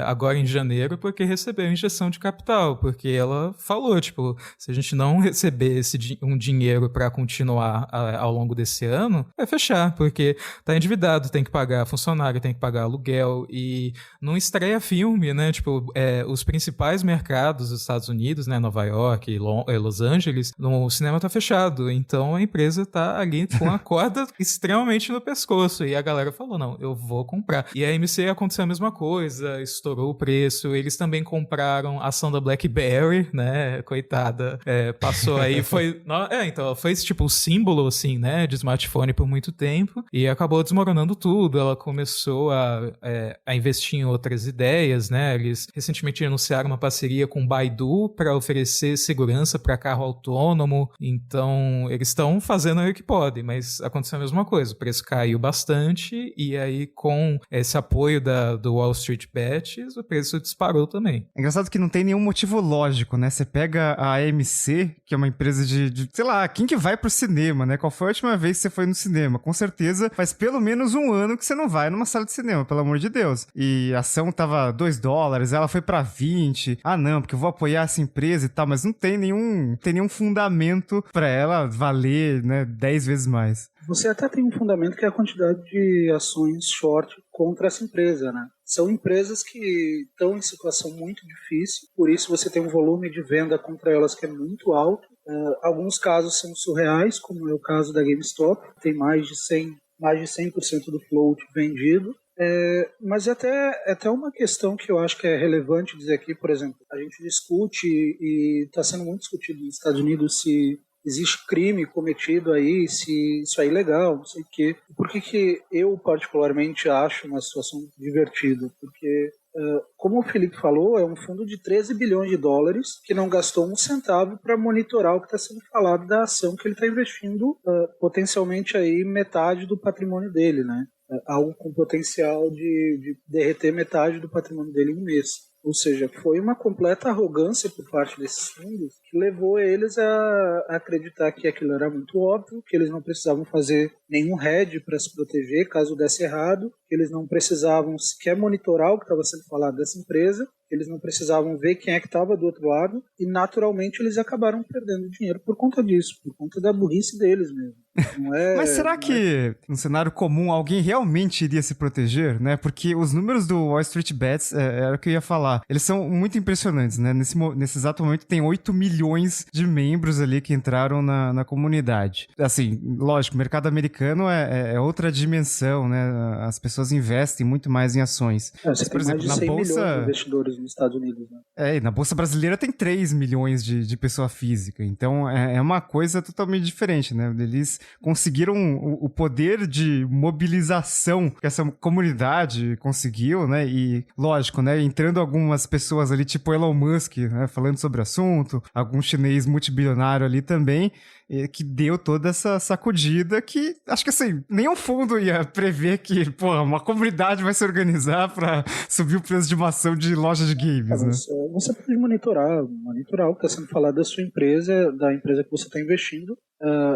S4: agora em janeiro porque recebeu injeção de capital, porque ela falou, tipo, se a gente não receber um dinheiro para continuar ao longo desse ano, vai fechar, porque tá endividado, tem que pagar funcionário, tem que pagar aluguel, e não estreia filme, né, tipo, os principais mercados dos Estados Unidos, né, Nova York, Los Angeles, o cinema tá fechado, então a empresa tá ali com a corda extremamente no pescoço, e a galera falou, não, eu vou comprar. E a MC aconteceu a mesma coisa, estourou o preço, eles também compraram a ação da BlackBerry, né, coitada, passou aí, então, ela foi tipo o símbolo, assim, né, de smartphone por muito tempo, e acabou desmoronando tudo. Ela começou a investir em outras ideias, né, eles recentemente anunciaram uma parceria com o Baidu para oferecer segurança para carro autônomo, então eles estão fazendo o que podem, mas aconteceu a mesma coisa, o preço caiu bastante, e aí com esse apoio do Wall Street Bets, o preço disparou também.
S3: É engraçado que não tem nenhum motivo lógico, né? Você pega a AMC, que é uma empresa de sei lá, quem que vai pro cinema, né? Qual foi a última vez que você foi no cinema? Com certeza faz pelo menos um ano que você não vai numa sala de cinema, pelo amor de Deus. E a ação tava $2, ela foi pra 20. Ah, não, porque eu vou apoiar essa empresa e tal, mas não tem nenhum fundamento pra ela valer, né, 10 vezes mais.
S5: Você até tem um fundamento que é a quantidade de ações short contra essa empresa, né? São empresas que estão em situação muito difícil, por isso você tem um volume de venda contra elas que é muito alto. Alguns casos são surreais, como é o caso da GameStop, tem mais de 100% do float vendido. Mas é até uma questão que eu acho que é relevante dizer aqui, por exemplo, a gente discute e está sendo muito discutido nos Estados Unidos se existe crime cometido aí, se isso é ilegal, não sei o quê. Por que eu particularmente acho uma situação divertida? Porque, como o Felipe falou, é um fundo de 13 bilhões de dólares que não gastou um centavo para monitorar o que está sendo falado da ação que ele está investindo, potencialmente aí metade do patrimônio dele, né? Algo com potencial de derreter metade do patrimônio dele em um mês. Ou seja, foi uma completa arrogância por parte desses fundos que levou eles a acreditar que aquilo era muito óbvio, que eles não precisavam fazer nenhum hedge para se proteger caso desse errado, que eles não precisavam sequer monitorar o que estava sendo falado dessa empresa, que eles não precisavam ver quem é que estava do outro lado, e naturalmente eles acabaram perdendo dinheiro por conta disso, por conta da burrice deles mesmo.
S3: Mas será que, no cenário comum, alguém realmente iria se proteger, né? Porque os números do Wall Street Bets, era o que eu ia falar, eles são muito impressionantes, né? Nesse exato momento tem 8 milhões de membros ali que entraram na comunidade. Assim, lógico, o mercado americano é outra dimensão, né? As pessoas investem muito mais em ações.
S5: Você tem mais de 100 milhões de investidores nos Estados Unidos, né?
S3: E na Bolsa Brasileira tem 3 milhões de pessoa física, então é uma coisa totalmente diferente, né? Eles conseguiram o poder de mobilização que essa comunidade conseguiu, né? E, lógico, né? Entrando algumas pessoas ali, tipo Elon Musk, né? Falando sobre o assunto, algum chinês multibilionário ali também, que deu toda essa sacudida que, acho que assim, nenhum fundo ia prever que, pô, uma comunidade vai se organizar pra subir o preço de uma ação de loja de games, né?
S5: Você pode monitorar o que está sendo falado da sua empresa, da empresa que você está investindo.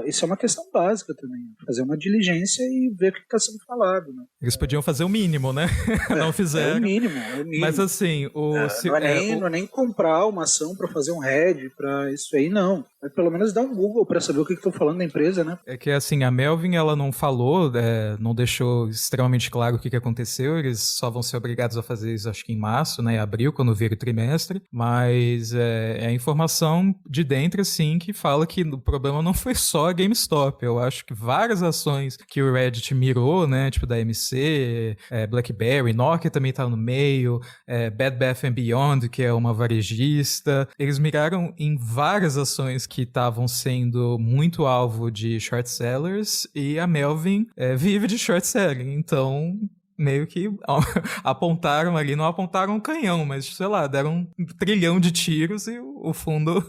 S5: Isso é uma questão básica também, fazer uma diligência e ver o que está sendo falado, né?
S4: Eles podiam fazer o mínimo, né? Não fizeram.
S5: É o mínimo.
S4: Mas assim,
S5: não é nem comprar uma ação para fazer um hedge, para isso aí, não. É pelo menos dar um Google para saber o que estão falando da empresa, né?
S4: É que assim, a Melvin, ela não falou, não deixou extremamente claro o que aconteceu, eles só vão ser obrigados a fazer isso, acho que em março, né, abril, quando vir o trimestre, mas é a informação de dentro, assim, que fala que o problema não foi só a GameStop. Eu acho que várias ações que o Reddit mirou, né, tipo da MC, BlackBerry, Nokia também tá no meio, Bed Bath & Beyond, que é uma varejista, eles miraram em várias ações que estavam sendo muito alvo de short sellers, e a Melvin vive de short selling, então meio que apontaram ali, não apontaram um canhão, mas sei lá, deram 1 trilhão de tiros e o fundo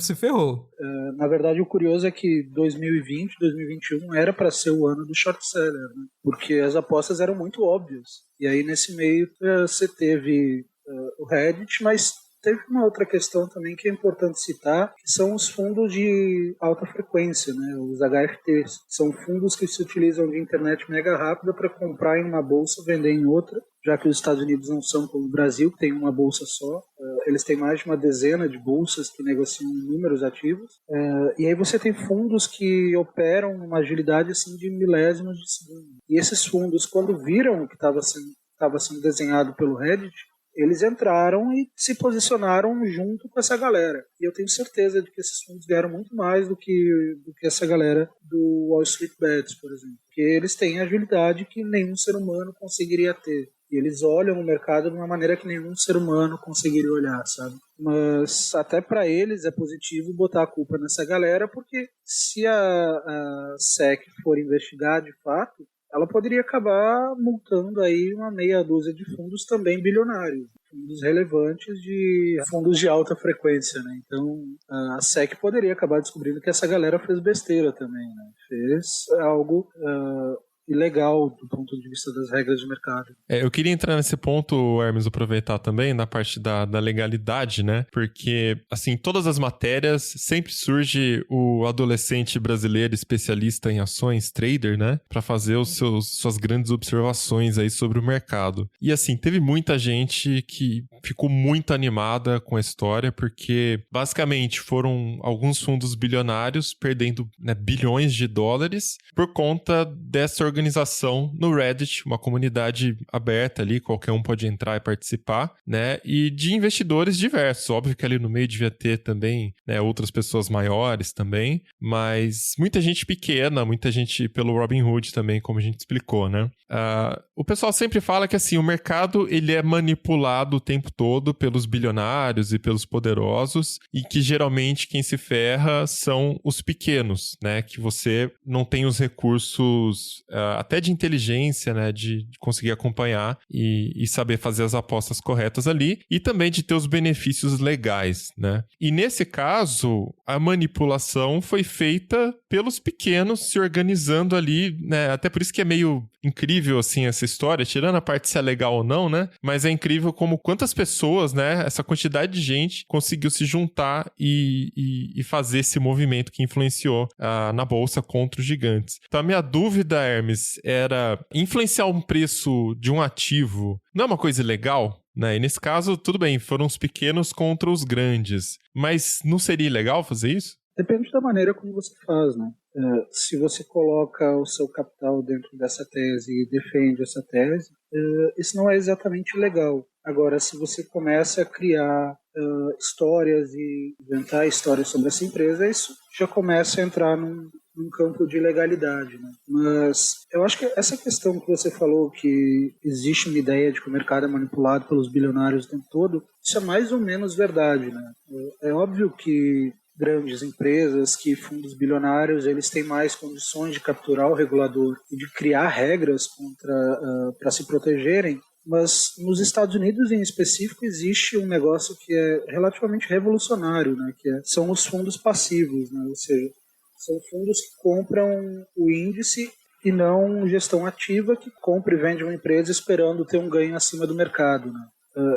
S4: se ferrou.
S5: Na verdade, o curioso é que 2020, 2021 era para ser o ano do short seller, né? Porque as apostas eram muito óbvias. E aí nesse meio você teve o Reddit, mas teve uma outra questão também que é importante citar, que são os fundos de alta frequência, né? Os HFTs. São fundos que se utilizam de internet mega rápida para comprar em uma bolsa, vender em outra, já que os Estados Unidos não são como o Brasil, que tem uma bolsa só. Eles têm mais de uma dezena de bolsas que negociam inúmeros ativos. E aí você tem fundos que operam numa agilidade assim, de milésimos de segundo. E esses fundos, quando viram o que estava sendo desenhado pelo Reddit, eles entraram e se posicionaram junto com essa galera. E eu tenho certeza de que esses fundos ganharam muito mais do que essa galera do Wall Street Bets, por exemplo. Porque eles têm agilidade que nenhum ser humano conseguiria ter. E eles olham o mercado de uma maneira que nenhum ser humano conseguiria olhar, sabe? Mas até para eles é positivo botar a culpa nessa galera, porque se a SEC for investigar de fato, ela poderia acabar multando aí uma meia dúzia de fundos também bilionários, fundos relevantes de fundos de alta frequência, né? Então a SEC poderia acabar descobrindo que essa galera fez besteira também, né? Fez algo ilegal do ponto de vista das regras de mercado.
S2: Eu queria entrar nesse ponto, Hermes, aproveitar também na parte da legalidade, né? Porque, assim, todas as matérias sempre surge o adolescente brasileiro especialista em ações, trader, né? Para fazer suas grandes observações aí sobre o mercado. E, assim, teve muita gente que ficou muito animada com a história, porque, basicamente, foram alguns fundos bilionários perdendo, né, bilhões de dólares por conta dessa organização no Reddit, uma comunidade aberta ali, qualquer um pode entrar e participar, né, e de investidores diversos. Óbvio que ali no meio devia ter também, né, outras pessoas maiores também, mas muita gente pequena, muita gente pelo Robinhood também, como a gente explicou, né. O pessoal sempre fala que, assim, o mercado, ele é manipulado o tempo todo pelos bilionários e pelos poderosos, e que geralmente quem se ferra são os pequenos, né, que você não tem os recursos até de inteligência, né, de conseguir acompanhar e saber fazer as apostas corretas ali, e também de ter os benefícios legais, né. E nesse caso, a manipulação foi feita pelos pequenos se organizando ali, né, até por isso que é meio incrível, assim, essa história, tirando a parte se é legal ou não, né, mas é incrível como quantas pessoas, né, essa quantidade de gente conseguiu se juntar e fazer esse movimento que influenciou na bolsa contra os gigantes. Então a minha dúvida, Hermes, era influenciar um preço de um ativo não é uma coisa ilegal? Né? E nesse caso, tudo bem, foram os pequenos contra os grandes, mas não seria ilegal fazer isso?
S5: Depende da maneira como você faz, né? Se você coloca o seu capital dentro dessa tese e defende essa tese, isso não é exatamente legal. Agora, se você começa a criar histórias e inventar histórias sobre essa empresa, isso já começa a entrar num campo de legalidade, né? Mas eu acho que essa questão que você falou, que existe uma ideia de que o mercado é manipulado pelos bilionários o tempo todo, isso é mais ou menos verdade, né? É óbvio que grandes empresas, que fundos bilionários eles têm mais condições de capturar o regulador e de criar regras para se protegerem. Mas nos Estados Unidos, em específico, existe um negócio que é relativamente revolucionário, né? São os fundos passivos, né? Ou seja, são fundos que compram o índice e não gestão ativa que compra e vende uma empresa esperando ter um ganho acima do mercado, né?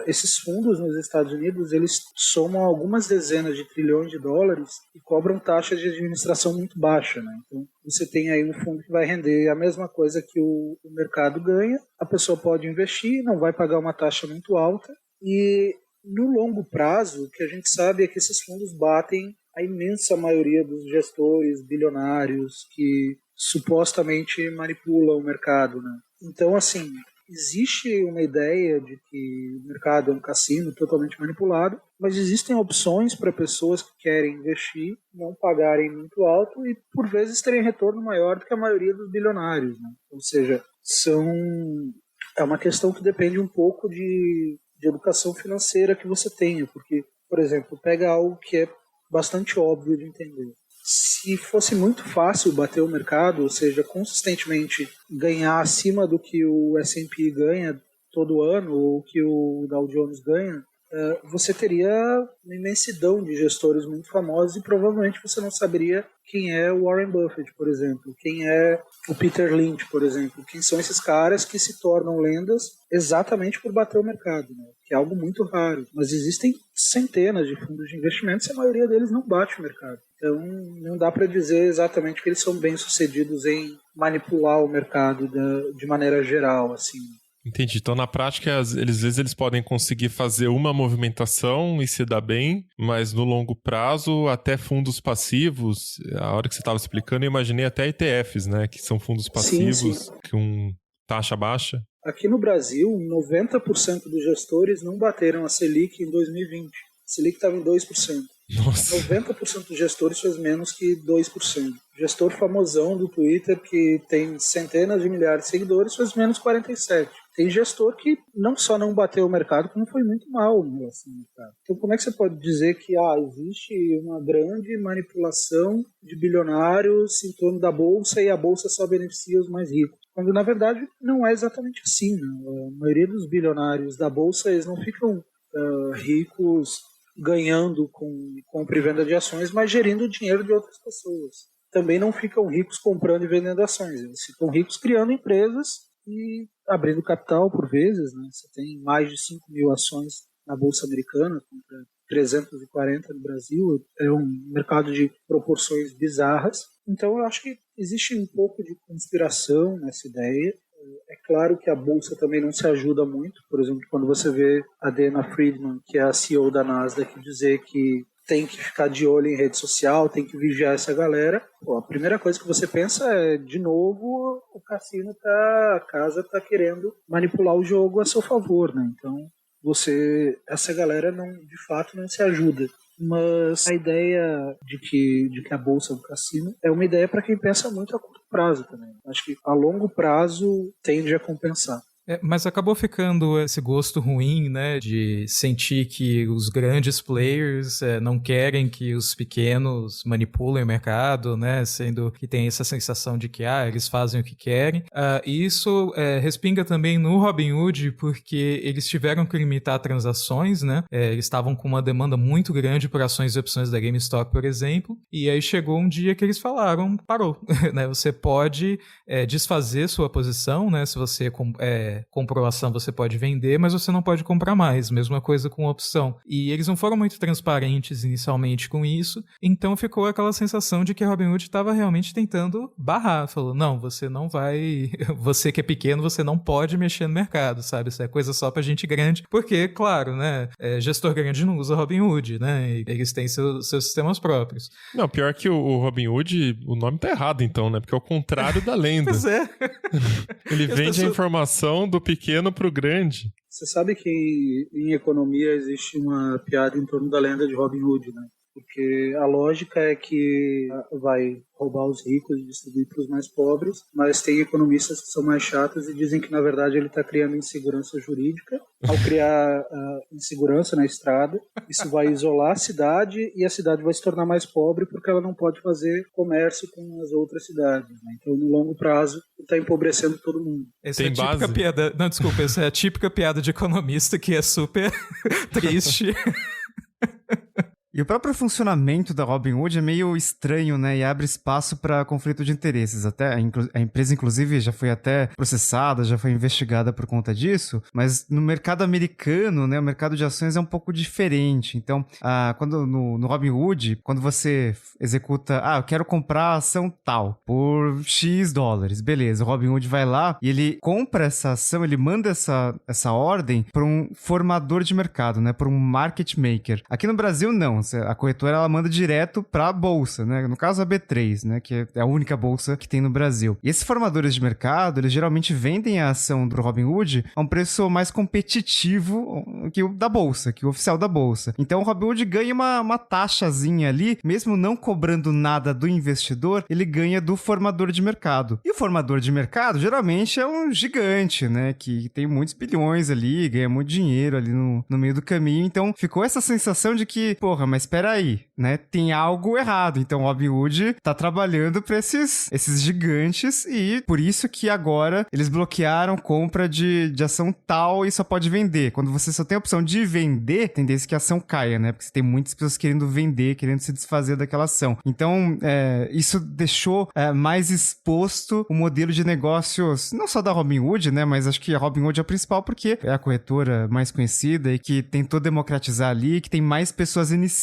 S5: Esses fundos nos Estados Unidos, eles somam algumas dezenas de trilhões de dólares e cobram taxas de administração muito baixa, né? Então, você tem aí um fundo que vai render a mesma coisa que o mercado ganha, a pessoa pode investir, não vai pagar uma taxa muito alta, e no longo prazo, o que a gente sabe é que esses fundos batem a imensa maioria dos gestores bilionários que supostamente manipulam o mercado, né? Então, assim, existe uma ideia de que o mercado é um cassino totalmente manipulado, mas existem opções para pessoas que querem investir, não pagarem muito alto e, por vezes, terem retorno maior do que a maioria dos bilionários, né? Ou seja, é uma questão que depende um pouco de educação financeira que você tenha, porque, por exemplo, pega algo que é bastante óbvio de entender. Se fosse muito fácil bater o mercado, ou seja, consistentemente ganhar acima do que o S&P ganha todo ano, ou que o Dow Jones ganha, você teria uma imensidão de gestores muito famosos e provavelmente você não saberia quem é o Warren Buffett, por exemplo, quem é o Peter Lynch, por exemplo, quem são esses caras que se tornam lendas exatamente por bater o mercado, né? Que é algo muito raro. Mas existem centenas de fundos de investimentos e a maioria deles não bate o mercado. Então não dá para dizer exatamente que eles são bem-sucedidos em manipular o mercado de maneira geral, assim.
S2: Entendi. Então, na prática, às vezes eles podem conseguir fazer uma movimentação e se dar bem, mas no longo prazo, até fundos passivos, a hora que você estava explicando, eu imaginei até ETFs, né? Que são fundos passivos, com taxa baixa.
S5: Aqui no Brasil, 90% dos gestores não bateram a Selic em 2020. A Selic estava em 2%.
S2: Nossa.
S5: 90% dos gestores fez menos que 2%. Gestor famosão do Twitter, que tem centenas de milhares de seguidores, fez menos 47%. Tem gestor que não só não bateu o mercado, como foi muito mal em relação ao mercado. Então, como é que você pode dizer que existe uma grande manipulação de bilionários em torno da Bolsa e a Bolsa só beneficia os mais ricos? Quando, na verdade, não é exatamente assim, né? A maioria dos bilionários da Bolsa, eles não ficam ricos ganhando com compra e venda de ações, mas gerindo o dinheiro de outras pessoas. Também não ficam ricos comprando e vendendo ações, eles ficam ricos criando empresas e abrindo capital por vezes, né? Você tem mais de 5.000 ações na Bolsa Americana, contra 340 no Brasil, é um mercado de proporções bizarras. Então eu acho que existe um pouco de conspiração nessa ideia. É claro que a Bolsa também não se ajuda muito. Por exemplo, quando você vê a Diana Friedman, que é a CEO da Nasdaq, dizer que tem que ficar de olho em rede social, tem que vigiar essa galera, a primeira coisa que você pensa é, de novo, o cassino a casa tá querendo manipular o jogo a seu favor, né? Então, essa galera de fato não se ajuda. Mas a ideia de que a Bolsa é um cassino é uma ideia para quem pensa muito a curto prazo também. Acho que a longo prazo tende a compensar.
S4: Mas acabou ficando esse gosto ruim, né, de sentir que os grandes players não querem que os pequenos manipulem o mercado, né, sendo que tem essa sensação de que eles fazem o que querem. E isso respinga também no Robinhood, porque eles tiveram que limitar transações, né, eles estavam com uma demanda muito grande por ações e opções da GameStop, por exemplo, e aí chegou um dia que eles falaram, parou, né, você pode desfazer sua posição, né, se você comprou ação, você pode vender, mas você não pode comprar mais. Mesma coisa com opção. E eles não foram muito transparentes inicialmente com isso, então ficou aquela sensação de que a Robinhood estava realmente tentando barrar. Falou, não, você não vai... Você que é pequeno, você não pode mexer no mercado, sabe? Isso é coisa só pra gente grande, porque, claro, né, gestor grande não usa Robinhood, né? Eles têm seus sistemas próprios.
S2: Não, pior que o Robinhood, o nome tá errado então, né? Porque é o contrário da lenda.
S4: Pois é.
S2: Ele vende a informação do pequeno pro grande.
S5: Você sabe que em economia existe uma piada em torno da lenda de Robin Hood, né? Porque a lógica é que vai roubar os ricos e distribuir para os mais pobres, mas tem economistas que são mais chatos e dizem que, na verdade, ele está criando insegurança jurídica ao criar insegurança na estrada. Isso vai isolar a cidade e a cidade vai se tornar mais pobre porque ela não pode fazer comércio com as outras cidades, né? Então, no longo prazo, está empobrecendo todo mundo.
S4: Essa é a típica piada... Não, desculpa, essa é a típica piada de economista que é super triste.
S3: E o próprio funcionamento da Robinhood é meio estranho, né? E abre espaço para conflito de interesses. Até a empresa, inclusive, já foi até processada, já foi investigada por conta disso. Mas no mercado americano, né? O mercado de ações é um pouco diferente. Então, quando no Robinhood, quando você executa... eu quero comprar a ação tal por X dólares. Beleza, o Robinhood vai lá e ele compra essa ação, ele manda essa ordem para um formador de mercado, né? Para um market maker. Aqui no Brasil, não. A corretora, ela manda direto para a bolsa, né? No caso, a B3, né? Que é a única bolsa que tem no Brasil. E esses formadores de mercado, eles geralmente vendem a ação do Robinhood a um preço mais competitivo que o da bolsa, que o oficial da bolsa. Então, o Robinhood ganha uma taxazinha ali, mesmo não cobrando nada do investidor, ele ganha do formador de mercado. E o formador de mercado, geralmente, é um gigante, né? Que tem muitos bilhões ali, ganha muito dinheiro ali no meio do caminho. Então, ficou essa sensação de que, mas espera aí, né? Tem algo errado. Então, o Robinhood tá trabalhando para esses gigantes e por isso que agora eles bloquearam compra de ação tal e só pode vender. Quando você só tem a opção de vender, tendência que a ação caia, né? Porque você tem muitas pessoas querendo vender, querendo se desfazer daquela ação. Então, isso deixou mais exposto o modelo de negócios, não só da Robinhood, né? Mas acho que a Robinhood é a principal porque é a corretora mais conhecida e que tentou democratizar ali, que tem mais pessoas iniciantes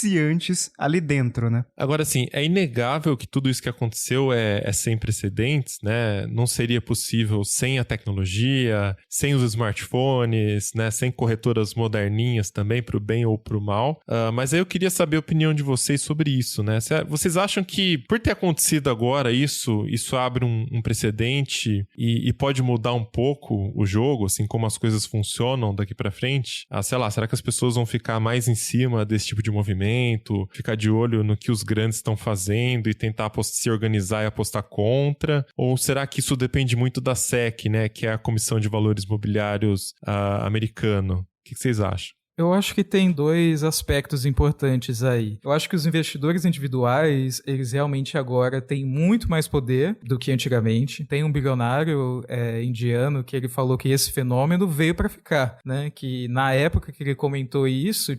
S3: ali dentro, né?
S2: Agora, assim, é inegável que tudo isso que aconteceu é sem precedentes, né? Não seria possível sem a tecnologia, sem os smartphones, né? Sem corretoras moderninhas também, pro bem ou pro mal. Mas aí eu queria saber a opinião de vocês sobre isso, né? Vocês acham que, por ter acontecido agora isso abre um precedente e pode mudar um pouco o jogo, assim, como as coisas funcionam daqui pra frente? Sei lá, será que as pessoas vão ficar mais em cima desse tipo de movimento, ficar de olho no que os grandes estão fazendo e tentar se organizar e apostar contra? Ou será que isso depende muito da SEC, né, que é a Comissão de Valores Imobiliários americano? O que vocês acham?
S4: Eu acho que tem dois aspectos importantes aí. Eu acho que os investidores individuais, eles realmente agora têm muito mais poder do que antigamente. Tem um bilionário indiano que ele falou que esse fenômeno veio para ficar, né? Que na época que ele comentou isso,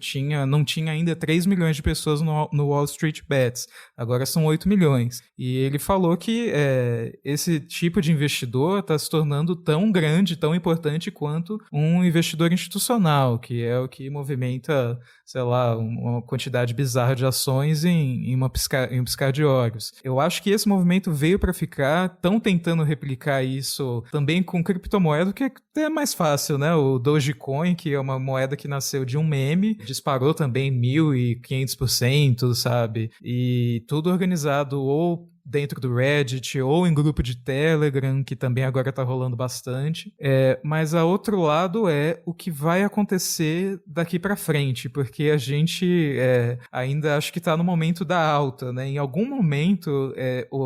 S4: não tinha ainda 3 milhões de pessoas no Wall Street Bets. Agora são 8 milhões. E ele falou que esse tipo de investidor está se tornando tão grande, tão importante quanto um investidor institucional, que é o que movimenta, sei lá, uma quantidade bizarra de ações em um piscar de olhos. Eu acho que esse movimento veio para ficar, estão tentando replicar isso também com criptomoeda, que é até mais fácil, né? O Dogecoin, que é uma moeda que nasceu de um meme, disparou também 1.500%, sabe? E tudo organizado ou dentro do Reddit ou em grupo de Telegram, que também agora tá rolando bastante. Mas a outro lado é o que vai acontecer daqui para frente, porque a gente ainda acho que tá no momento da alta, né? Em algum momento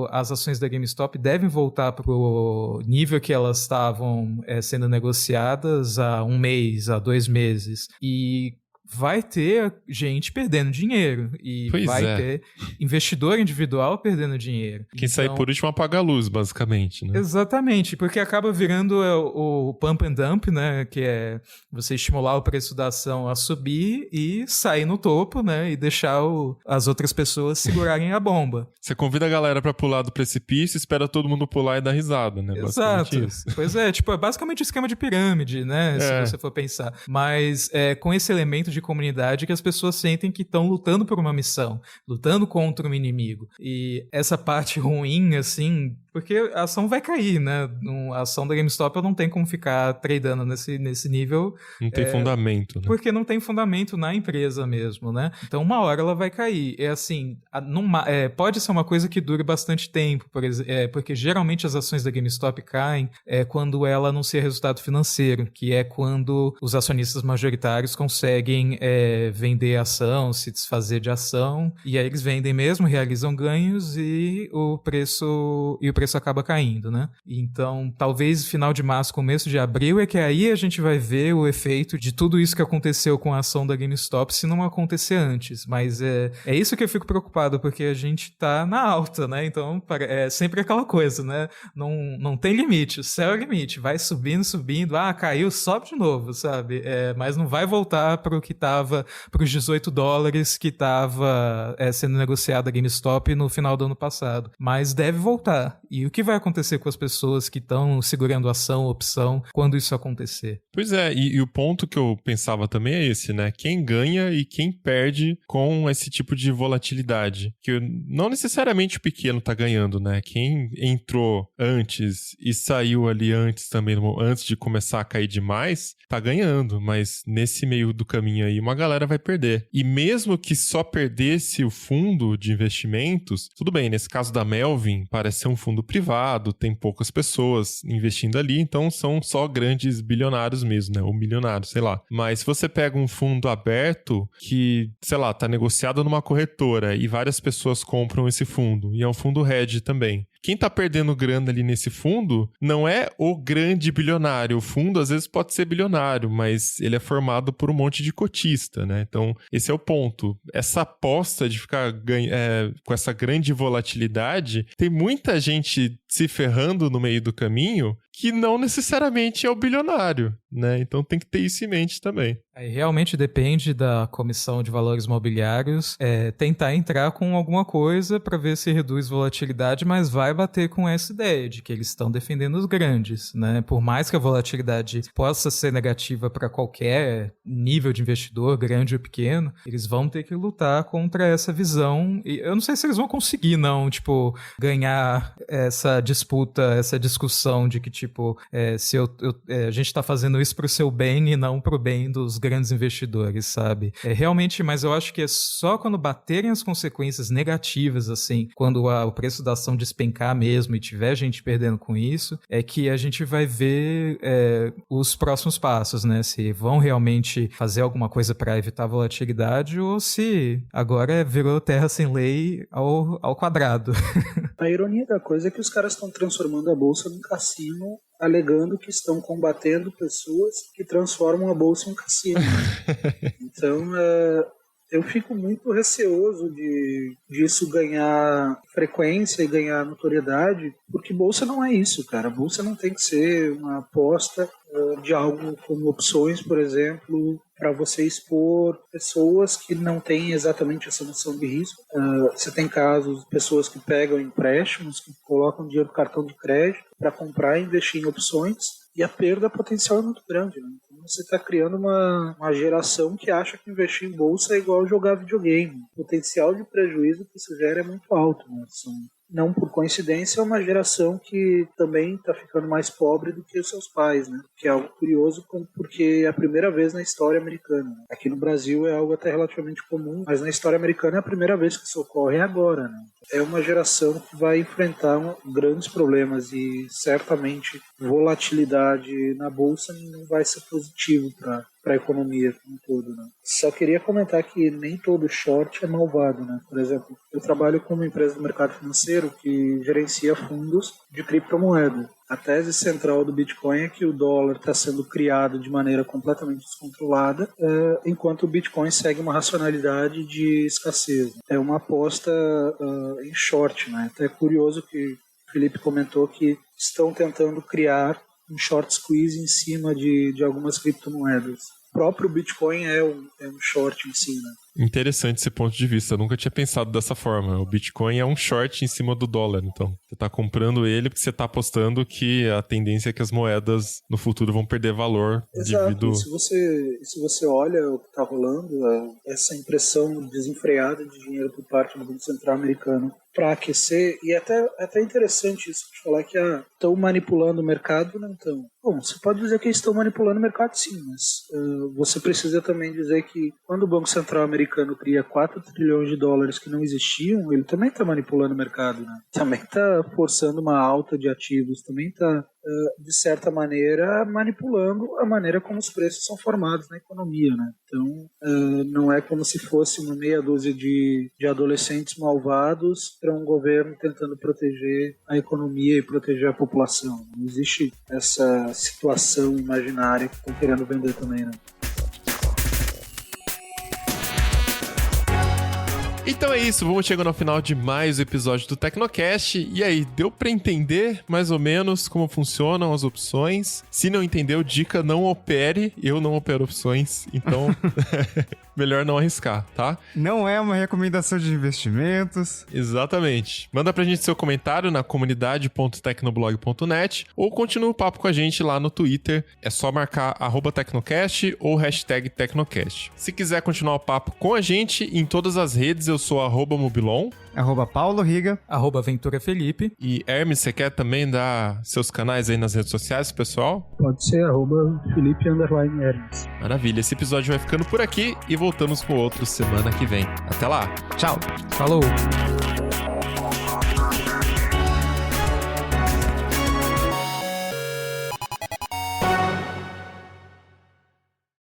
S4: as ações da GameStop devem voltar pro nível que elas estavam sendo negociadas há 1 mês, há 2 meses. E vai ter gente perdendo dinheiro e ter investidor individual perdendo dinheiro.
S2: Quem sair por último apaga a luz, basicamente, né?
S4: Exatamente, porque acaba virando o pump and dump, né? Que é você estimular o preço da ação a subir e sair no topo, né? E deixar as outras pessoas segurarem a bomba.
S2: Você convida a galera pra pular do precipício, espera todo mundo pular e dar risada, né?
S4: Exato. Isso. Pois é basicamente um esquema de pirâmide, né? Se você for pensar. Mas com esse elemento de comunidade que as pessoas sentem que estão lutando por uma missão, lutando contra um inimigo. E essa parte ruim, assim, porque a ação vai cair, né? A ação da GameStop não tem como ficar tradando nesse nível.
S2: Não tem fundamento, né?
S4: Porque não tem fundamento na empresa mesmo, né? Então, uma hora ela vai cair. Pode ser uma coisa que dure bastante tempo, porque geralmente as ações da GameStop caem quando ela anuncia resultado financeiro, que é quando os acionistas majoritários conseguem vender ação, se desfazer de ação, e aí eles vendem mesmo, realizam ganhos e o preço preço acaba caindo, né? Então, talvez final de março, começo de abril, é que aí a gente vai ver o efeito de tudo isso que aconteceu com a ação da GameStop, se não acontecer antes. Mas é isso que eu fico preocupado, porque a gente tá na alta, né? Então, é sempre aquela coisa, né? Não tem limite, o céu é o limite, vai subindo, caiu, sobe de novo, sabe? Mas não vai voltar para o que tava, para os $18 que tava sendo negociado a GameStop no final do ano passado. Mas deve voltar. E o que vai acontecer com as pessoas que estão segurando ação, opção, quando isso acontecer?
S2: Pois é, e o ponto que eu pensava também é esse, né? Quem ganha e quem perde com esse tipo de volatilidade. Que não necessariamente o pequeno tá ganhando, né? Quem entrou antes e saiu ali antes também, antes de começar a cair demais, tá ganhando. Mas nesse meio do caminho aí, uma galera vai perder. E mesmo que só perdesse o fundo de investimentos, tudo bem, nesse caso da Melvin, parece ser um fundo privado, tem poucas pessoas investindo ali, então são só grandes bilionários mesmo, né? Ou milionários, sei lá. Mas se você pega um fundo aberto que, sei lá, tá negociado numa corretora e várias pessoas compram esse fundo, e é um fundo hedge também. Quem tá perdendo grana ali nesse fundo não é o grande bilionário. O fundo às vezes pode ser bilionário, mas ele é formado por um monte de cotista, né? Então, esse é o ponto. Essa aposta de ficar com essa grande volatilidade, tem muita gente se ferrando no meio do caminho que não necessariamente é o bilionário, né? Então tem que ter isso em mente também.
S4: Aí realmente depende da Comissão de Valores Mobiliários tentar entrar com alguma coisa para ver se reduz volatilidade, mas vai bater com essa ideia de que eles estão defendendo os grandes, né? Por mais que a volatilidade possa ser negativa para qualquer nível de investidor, grande ou pequeno, eles vão ter que lutar contra essa visão. E eu não sei se eles vão conseguir, não, tipo, ganhar essa disputa, essa discussão de que, tipo, se a gente está fazendo isso pro seu bem e não pro bem dos grandes investidores, sabe? Realmente, mas eu acho que é só quando baterem as consequências negativas, assim, quando o preço da ação despencar mesmo e tiver gente perdendo com isso, é que a gente vai ver os próximos passos, né? Se vão realmente fazer alguma coisa para evitar a volatilidade ou se agora virou terra sem lei ao quadrado.
S5: A ironia da coisa é que os caras estão transformando a bolsa num cassino, alegando que estão combatendo pessoas que transformam a bolsa em um cassino. Então, eu fico muito receoso disso ganhar frequência e ganhar notoriedade, porque bolsa não é isso, cara. A bolsa não tem que ser uma aposta de algo como opções, por exemplo, para você expor pessoas que não têm exatamente essa noção de risco. Você tem casos de pessoas que pegam empréstimos, que colocam dinheiro no cartão de crédito para comprar e investir em opções, e a perda potencial é muito grande, né? Então você está criando uma geração que acha que investir em bolsa é igual jogar videogame. O potencial de prejuízo que isso gera é muito alto, né? Não por coincidência, é uma geração que também está ficando mais pobre do que os seus pais, né? Que é algo curioso, porque é a primeira vez na história americana. Aqui no Brasil é algo até relativamente comum, mas na história americana é a primeira vez que isso ocorre agora, né? É uma geração que vai enfrentar grandes problemas e certamente volatilidade na bolsa não vai ser positivo para a economia como um todo, né? Só queria comentar que nem todo short é malvado, né? Por exemplo, eu trabalho com uma empresa do mercado financeiro que gerencia fundos de criptomoeda. A tese central do Bitcoin é que o dólar está sendo criado de maneira completamente descontrolada, enquanto o Bitcoin segue uma racionalidade de escassez. É uma aposta em short, né? Até é curioso que o Felipe comentou que estão tentando criar um short squeeze em cima de algumas criptomoedas. O próprio Bitcoin é um short em si, né?
S2: Interessante esse ponto de vista, eu nunca tinha pensado dessa forma. O Bitcoin é um short em cima do dólar, então. Você tá comprando ele porque você tá apostando que a tendência é que as moedas no futuro vão perder valor.
S5: Exato.
S2: Devido...
S5: Se você olha o que tá rolando, essa impressão desenfreada de dinheiro por parte do Banco Central americano para aquecer, e até interessante isso de falar que estão manipulando o mercado, não estão. Bom, você pode dizer que eles estão manipulando o mercado sim, mas você precisa também dizer que quando o Banco Central americano cria 4 trilhões de dólares que não existiam, ele também está manipulando o mercado, né? Também está forçando uma alta de ativos, também está de certa maneira, manipulando a maneira como os preços são formados na economia, né? Então, não é como se fosse uma meia dúzia de adolescentes malvados para um governo tentando proteger a economia e proteger a população. Não existe essa situação imaginária que estão querendo vender também, né?
S2: Então é isso, vamos chegando ao final de mais um episódio do Tecnocast. E aí, deu pra entender mais ou menos como funcionam as opções? Se não entendeu, dica, não opere. Eu não opero opções, então melhor não arriscar, tá?
S3: Não é uma recomendação de investimentos.
S2: Exatamente. Manda pra gente seu comentário na comunidade.tecnoblog.net ou continua o papo com a gente lá no Twitter. É só marcar @Tecnocast ou #Tecnocast. Se quiser continuar o papo com a gente em todas as redes, eu sou @Mobilon.
S3: @Paulo Riga.
S4: @VenturaFelipe.
S2: E Hermes, você quer também dar seus canais aí nas redes sociais, pessoal?
S5: Pode ser @Felipe_Hermes.
S2: Maravilha, esse episódio vai ficando por aqui e voltamos com outro semana que vem. Até lá.
S3: Tchau.
S4: Falou!